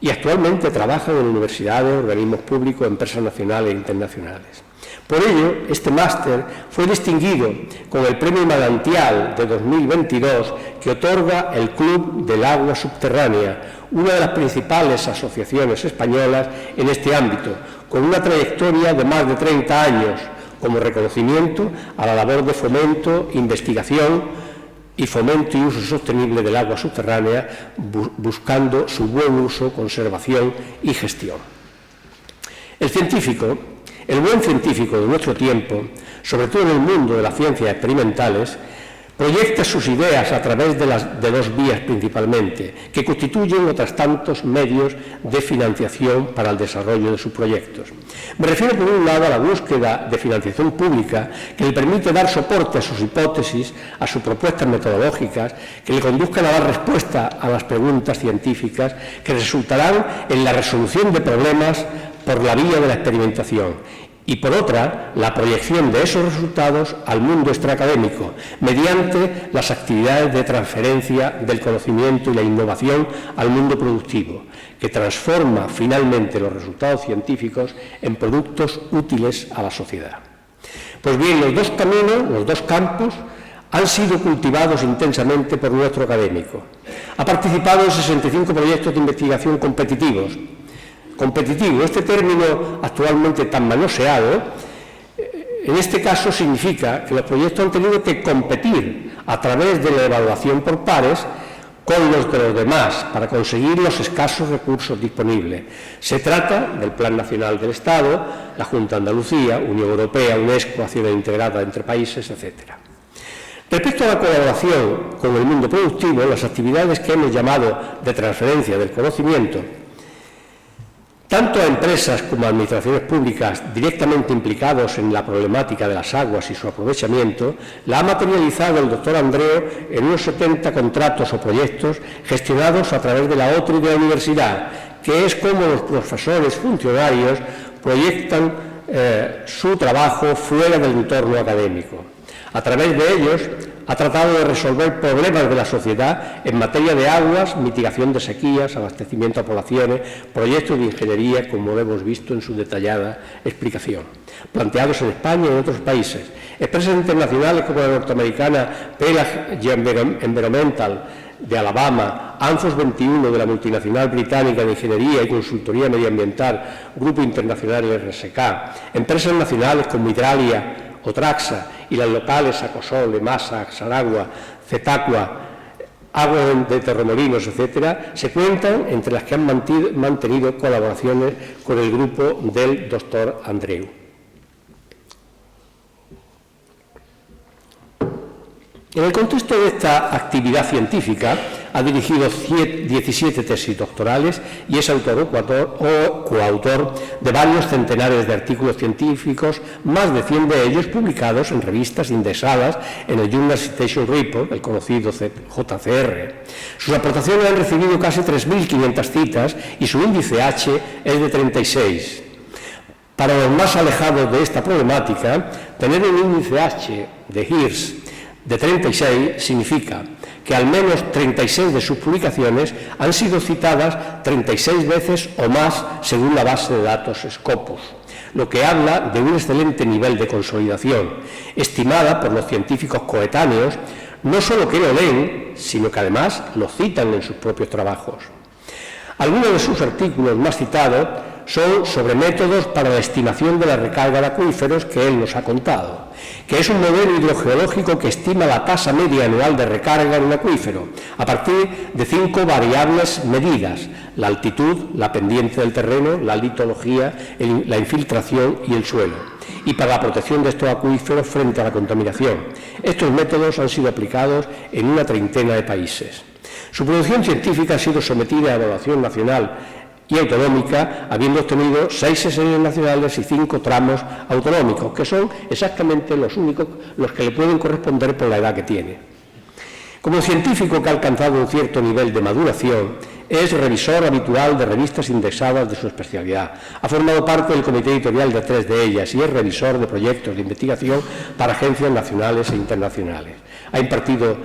Y actualmente trabajan en universidades, organismos públicos, empresas nacionales e internacionales. Por ello, este máster fue distinguido con el Premio Manantial de 2022 que otorga el Club del Agua Subterránea, una de las principales asociaciones españolas en este ámbito, con una trayectoria de más de 30 años, como reconocimiento a la labor de fomento, investigación y fomento y uso sostenible del agua subterránea, buscando su buen uso, conservación y gestión. El buen científico de nuestro tiempo, sobre todo en el mundo de las ciencias experimentales, proyecta sus ideas a través de 2 vías principalmente, que constituyen otros tantos medios de financiación para el desarrollo de sus proyectos. Me refiero, por un lado, a la búsqueda de financiación pública que le permite dar soporte a sus hipótesis, a sus propuestas metodológicas, que le conduzcan a dar respuesta a las preguntas científicas que resultarán en la resolución de problemas por la vía de la experimentación y, por otra, la proyección de esos resultados al mundo extraacadémico, mediante las actividades de transferencia del conocimiento y la innovación al mundo productivo, que transforma finalmente los resultados científicos en productos útiles a la sociedad. Pues bien, los dos caminos, los dos campos, han sido cultivados intensamente por nuestro académico. Ha participado en 65 proyectos de investigación competitivos. Competitivo, este término actualmente tan manoseado, en este caso significa que los proyectos han tenido que competir a través de la evaluación por pares con los de los demás para conseguir los escasos recursos disponibles. Se trata del Plan Nacional del Estado, la Junta de Andalucía, Unión Europea, UNESCO, acción integrada entre países, etc. Respecto a la colaboración con el mundo productivo, las actividades que hemos llamado de transferencia del conocimiento, tanto a empresas como a administraciones públicas directamente implicados en la problemática de las aguas y su aprovechamiento, la ha materializado el doctor Andreu en unos 70 contratos o proyectos gestionados a través de la OTRI de la universidad, que es como los profesores funcionarios proyectan su trabajo fuera del entorno académico. A través de ellos ha tratado de resolver problemas de la sociedad en materia de aguas, mitigación de sequías, abastecimiento a poblaciones, proyectos de ingeniería, como hemos visto en su detallada explicación, planteados en España y en otros países. Empresas internacionales como la norteamericana Pelag Environmental de Alabama, ANFOS 21 de la multinacional británica de ingeniería y consultoría medioambiental, Grupo Internacional RSK, empresas nacionales como Hidralia, Otraxa y las locales Acosol, Emasa, Axaragua, Cetacua, Agua de Torremolinos, etcétera, se cuentan entre las que han mantenido colaboraciones con el grupo del doctor Andreu. En el contexto de esta actividad científica, ha dirigido 17 tesis doctorales y es autor o coautor de varios centenares de artículos científicos, más de 100 de ellos publicados en revistas indexadas en el Journal Citation Report, el conocido JCR. Sus aportaciones han recibido casi 3.500 citas y su índice H es de 36. Para los más alejados de esta problemática, tener un índice H de Hirsch de 36 significa que al menos 36 de sus publicaciones han sido citadas 36 veces o más según la base de datos Scopus, lo que habla de un excelente nivel de consolidación, estimada por los científicos coetáneos, no solo que lo leen, sino que además lo citan en sus propios trabajos. Algunos de sus artículos más citados son sobre métodos para la estimación de la recarga de acuíferos que él nos ha contado, que es un modelo hidrogeológico que estima la tasa media anual de recarga en un acuífero a partir de 5 variables medidas: la altitud, la pendiente del terreno, la litología, la infiltración y el suelo, y para la protección de estos acuíferos frente a la contaminación. Estos métodos han sido aplicados en una treintena de países. Su producción científica ha sido sometida a evaluación nacional y autonómica, habiendo obtenido 6 sesiones nacionales y 5 tramos autonómicos, que son exactamente los únicos los que le pueden corresponder por la edad que tiene. Como científico que ha alcanzado un cierto nivel de maduración, es revisor habitual de revistas indexadas de su especialidad. Ha formado parte del comité editorial de 3 de ellas y es revisor de proyectos de investigación para agencias nacionales e internacionales. Ha impartido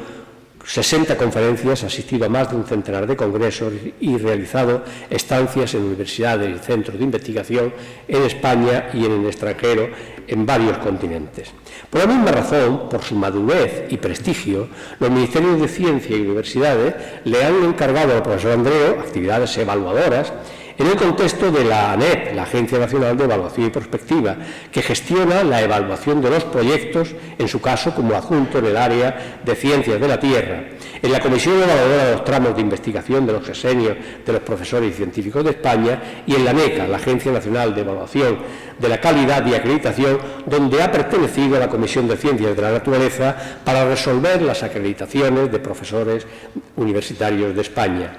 60 conferencias, ha asistido a más de un centenar de congresos y realizado estancias en universidades y centros de investigación en España y en el extranjero en varios continentes. Por la misma razón, por su madurez y prestigio, los ministerios de Ciencia y Universidades le han encargado al profesor Andreu actividades evaluadoras en el contexto de la ANEP, la Agencia Nacional de Evaluación y Prospectiva, que gestiona la evaluación de los proyectos, en su caso como adjunto en el área de Ciencias de la Tierra, en la Comisión Evaluadora de los Tramos de Investigación de los sexenios de los profesores y científicos de España y en la ANECA, la Agencia Nacional de Evaluación de la Calidad y Acreditación, donde ha pertenecido a la Comisión de Ciencias de la Naturaleza para resolver las acreditaciones de profesores universitarios de España.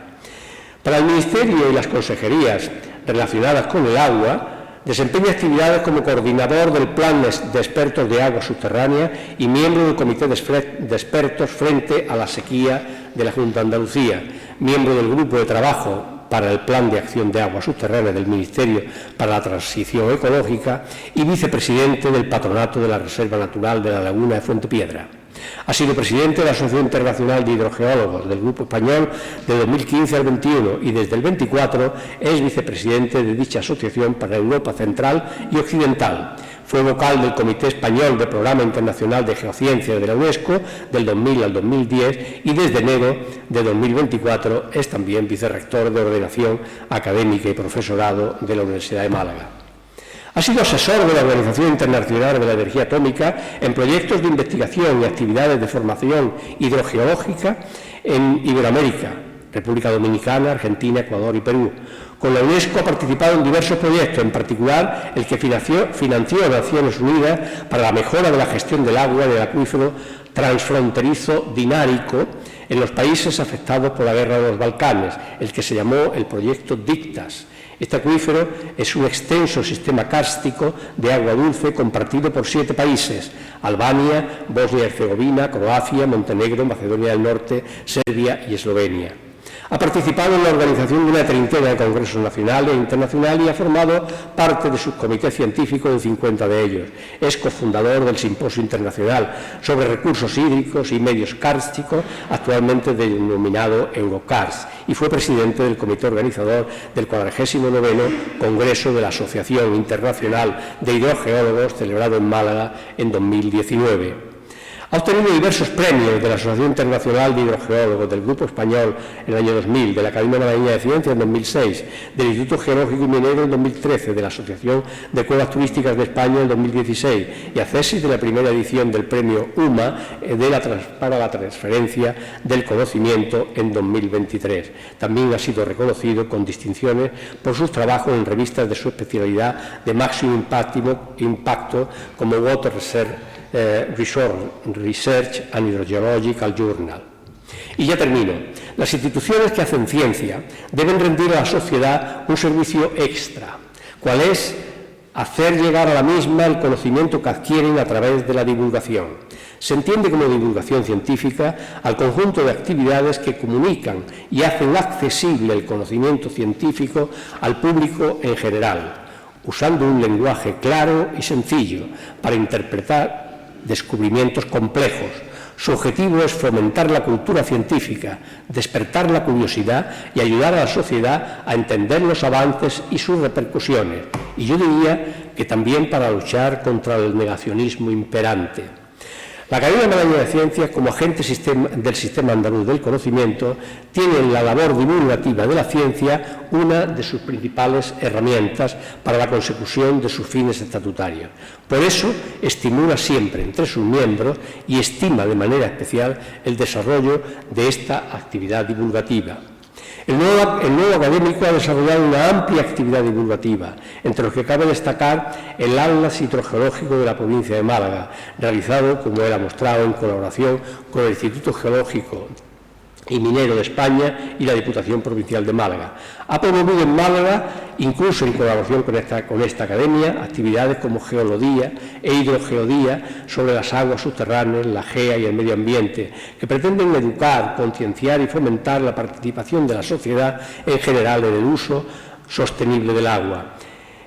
Para el Ministerio y las consejerías relacionadas con el agua, desempeña actividades como coordinador del Plan de Expertos de Agua Subterránea y miembro del Comité de Expertos frente a la sequía de la Junta de Andalucía, miembro del Grupo de Trabajo para el Plan de Acción de Agua Subterránea del Ministerio para la Transición Ecológica y vicepresidente del Patronato de la Reserva Natural de la Laguna de Fuentepiedra. Ha sido presidente de la Asociación Internacional de Hidrogeólogos del Grupo Español de 2015 al 21 y desde el 24 es vicepresidente de dicha asociación para Europa Central y Occidental. Fue vocal del Comité Español de Programa Internacional de Geociencias de la UNESCO del 2000 al 2010 y desde enero de 2024 es también vicerrector de Ordenación Académica y Profesorado de la Universidad de Málaga. Ha sido asesor de la Organización Internacional de la Energía Atómica en proyectos de investigación y actividades de formación hidrogeológica en Iberoamérica, República Dominicana, Argentina, Ecuador y Perú. Con la UNESCO ha participado en diversos proyectos, en particular el que financió Naciones Unidas para la mejora de la gestión del agua del acuífero transfronterizo dinárico en los países afectados por la guerra de los Balcanes, el que se llamó el proyecto Dictas. Este acuífero es un extenso sistema kárstico de agua dulce compartido por 7 países: Albania, Bosnia y Herzegovina, Croacia, Montenegro, Macedonia del Norte, Serbia y Eslovenia. Ha participado en la organización de una treintena de congresos nacionales e internacionales y ha formado parte de sus comités científicos de 50 de ellos. Es cofundador del Simposio Internacional sobre Recursos Hídricos y Medios Kársticos, actualmente denominado Eurocars, y fue presidente del comité organizador del 49º Congreso de la Asociación Internacional de Hidrogeólogos, celebrado en Málaga en 2019. Ha obtenido diversos premios de la Asociación Internacional de Hidrogeólogos, del Grupo Español en el año 2000, de la Academia Malagueña de Ciencias en 2006, del Instituto Geológico y Minero en 2013, de la Asociación de Cuevas Turísticas de España en 2016 y accesis de la primera edición del Premio UMA para la transferencia del conocimiento en 2023. También ha sido reconocido con distinciones por sus trabajos en revistas de su especialidad de máximo impacto como Water Research and Hydrogeological Journal. Y ya termino. Las instituciones que hacen ciencia deben rendir a la sociedad un servicio extra, cual es hacer llegar a la misma el conocimiento que adquieren a través de la divulgación. Se entiende como divulgación científica al conjunto de actividades que comunican y hacen accesible el conocimiento científico al público en general, usando un lenguaje claro y sencillo para interpretar descubrimientos complejos. Su objetivo es fomentar la cultura científica, despertar la curiosidad y ayudar a la sociedad a entender los avances y sus repercusiones. Y yo diría que también para luchar contra el negacionismo imperante. La Academia Malagueña de Ciencias, como agente del Sistema Andaluz del Conocimiento, tiene en la labor divulgativa de la ciencia una de sus principales herramientas para la consecución de sus fines estatutarios. Por eso, estimula siempre entre sus miembros y estima de manera especial el desarrollo de esta actividad divulgativa. El nuevo académico ha desarrollado una amplia actividad divulgativa, entre los que cabe destacar el Atlas Hidrogeológico de la provincia de Málaga, realizado, como él ha mostrado, en colaboración con el Instituto Geológico y Minero de España y la Diputación Provincial de Málaga. Ha promovido en Málaga, incluso en colaboración con esta academia, actividades como geología e hidrogeodía sobre las aguas subterráneas, la GEA y el medio ambiente, que pretenden educar, concienciar y fomentar la participación de la sociedad en general en el uso sostenible del agua.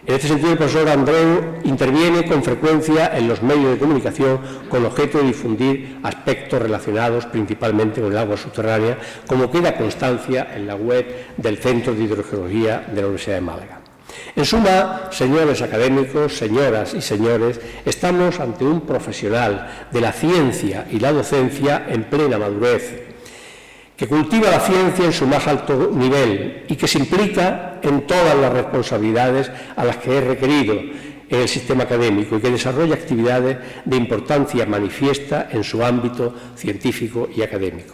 En este sentido, el profesor Andreu interviene con frecuencia en los medios de comunicación con objeto de difundir aspectos relacionados principalmente con el agua subterránea, como queda constancia en la web del Centro de Hidrogeología de la Universidad de Málaga. En suma, señores académicos, señoras y señores, estamos ante un profesional de la ciencia y la docencia en plena madurez, que cultiva la ciencia en su más alto nivel y que se implica en todas las responsabilidades a las que es requerido en el sistema académico y que desarrolla actividades de importancia manifiesta en su ámbito científico y académico.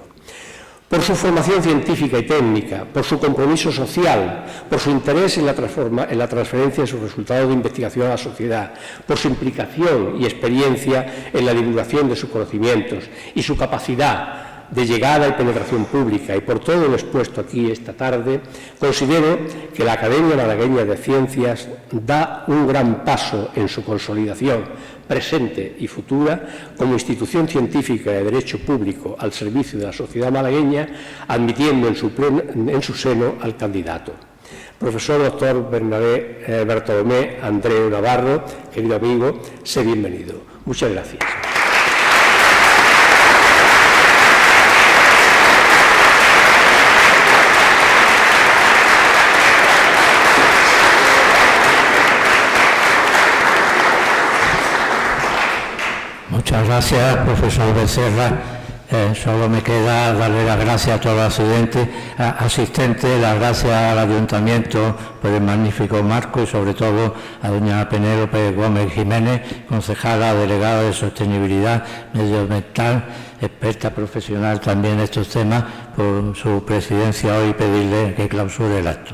Por su formación científica y técnica, por su compromiso social, por su interés en la transferencia de sus resultados de investigación a la sociedad, por su implicación y experiencia en la divulgación de sus conocimientos y su capacidad de llegada y penetración pública, y por todo lo expuesto aquí esta tarde, considero que la Academia Malagueña de Ciencias da un gran paso en su consolidación presente y futura como institución científica de derecho público al servicio de la sociedad malagueña, admitiendo en su seno al candidato. Profesor doctor Bartolomé Andreu Navarro, querido amigo, sé bienvenido. Muchas gracias. Muchas gracias, profesor Becerra. Solo me queda darle las gracias a todos los asistentes, las gracias al Ayuntamiento por el magnífico marco y sobre todo a doña Penélope Gómez Jiménez, concejala delegada de Sostenibilidad Medioambiental, experta profesional también en estos temas, por su presidencia hoy, pedirle que clausure el acto.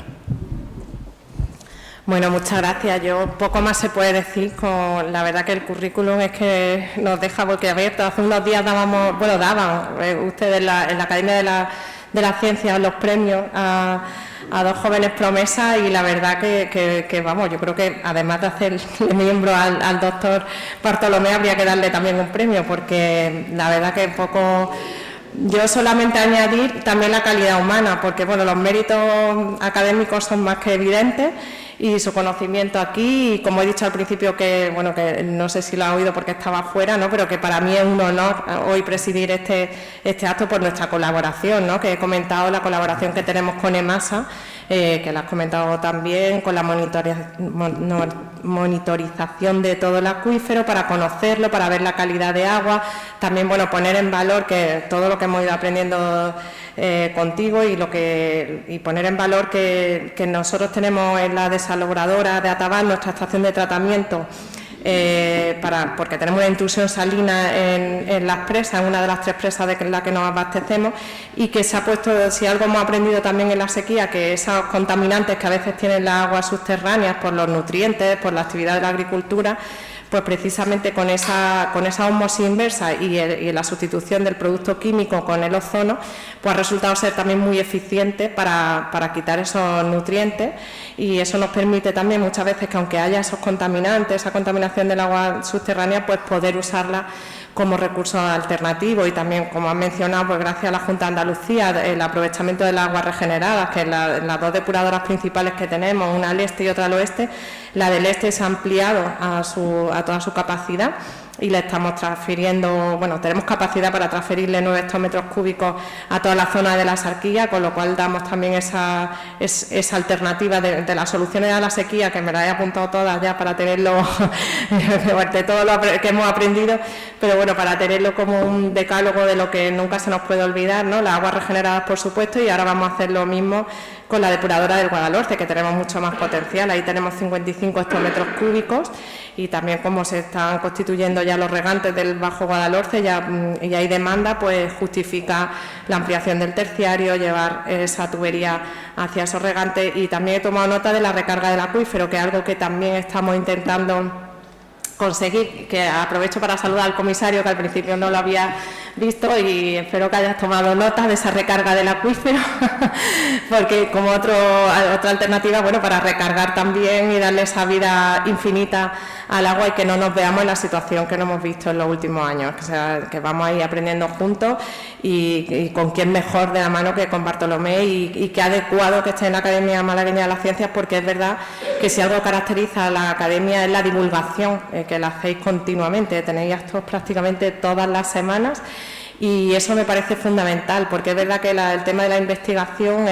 Bueno, muchas gracias. Yo poco más se puede decir. La verdad que el currículum es que nos deja boquiabiertos. Hace unos días daban ustedes en la Academia de la Ciencia los premios a dos jóvenes promesas y la verdad que vamos, yo creo que además de hacer miembro al doctor Bartolomé habría que darle también un premio porque la verdad que poco... Yo solamente añadir también la calidad humana, porque bueno, los méritos académicos son más que evidentes y su conocimiento aquí, y como he dicho al principio que bueno, que no sé si lo ha oído porque estaba fuera, ¿no? Pero que para mí es un honor hoy presidir este acto por nuestra colaboración, ¿no? Que he comentado la colaboración que tenemos con EMASA, que la has comentado también, con la monitorización de todo el acuífero para conocerlo, para ver la calidad de agua, también bueno, poner en valor que todo lo que hemos ido aprendiendo contigo y poner en valor que nosotros tenemos en la desaladora de Atabal nuestra estación de tratamiento, porque tenemos una intrusión salina en las presas, en una de las 3 presas de la que nos abastecemos, y que se ha puesto, si algo hemos aprendido también en la sequía, que esos contaminantes que a veces tienen las aguas subterráneas por los nutrientes, por la actividad de la agricultura, pues precisamente con esa ósmosis inversa y la sustitución del producto químico con el ozono, pues ha resultado ser también muy eficiente para quitar esos nutrientes, y eso nos permite también muchas veces que aunque haya esos contaminantes, esa contaminación del agua subterránea, pues poder usarla como recurso alternativo. Y también, como han mencionado, pues gracias a la Junta de Andalucía, el aprovechamiento de las aguas regeneradas, que las 2 depuradoras principales que tenemos, una al este y otra al oeste, la del este se ha ampliado a toda su capacidad y le estamos transfiriendo, bueno, tenemos capacidad para transferirle 9 hectómetros cúbicos a toda la zona de la Sarquía, con lo cual damos también esa alternativa de las soluciones a la sequía, que me las he apuntado todas ya para tenerlo, de todo lo que hemos aprendido, pero bueno, para tenerlo como un decálogo de lo que nunca se nos puede olvidar, ¿no? Las aguas regeneradas, por supuesto, y ahora vamos a hacer lo mismo con la depuradora del Guadalhorce, que tenemos mucho más potencial. Ahí tenemos 55 hectómetros cúbicos, y también como se están constituyendo ya los regantes del Bajo Guadalhorce y hay demanda, pues justifica la ampliación del terciario, llevar esa tubería hacia esos regantes. Y también he tomado nota de la recarga del acuífero, que es algo que también estamos intentando conseguir, que aprovecho para saludar al comisario, que al principio no lo había visto, y espero que hayas tomado nota de esa recarga del acuífero porque como otra alternativa, bueno, para recargar también y darle esa vida infinita al agua y que no nos veamos en la situación que no hemos visto en los últimos años, que vamos a ir aprendiendo juntos y con quién mejor de la mano que con Bartolomé, y qué adecuado que esté en la Academia Malagueña de las Ciencias, porque es verdad que si algo caracteriza a la Academia es la divulgación, que la hacéis continuamente, tenéis actos prácticamente todas las semanas, y eso me parece fundamental, porque es verdad que el tema de la investigación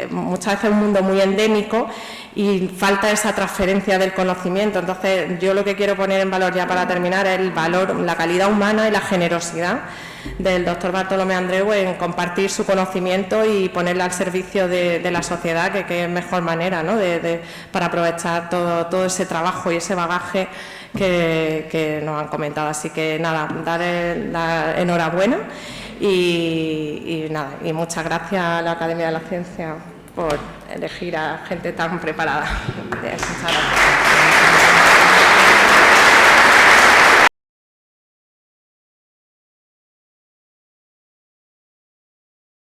muchas veces es un mundo muy endémico y falta esa transferencia del conocimiento. Entonces yo lo que quiero poner en valor, ya para terminar, es el valor, la calidad humana y la generosidad del doctor Bartolomé Andreu en compartir su conocimiento y ponerlo al servicio de la sociedad, que es mejor manera, ¿no? para aprovechar todo ese trabajo y ese bagaje que nos han comentado. Así que nada, darle la enhorabuena y muchas gracias a la Academia de la Ciencia por elegir a gente tan preparada. Muchas gracias.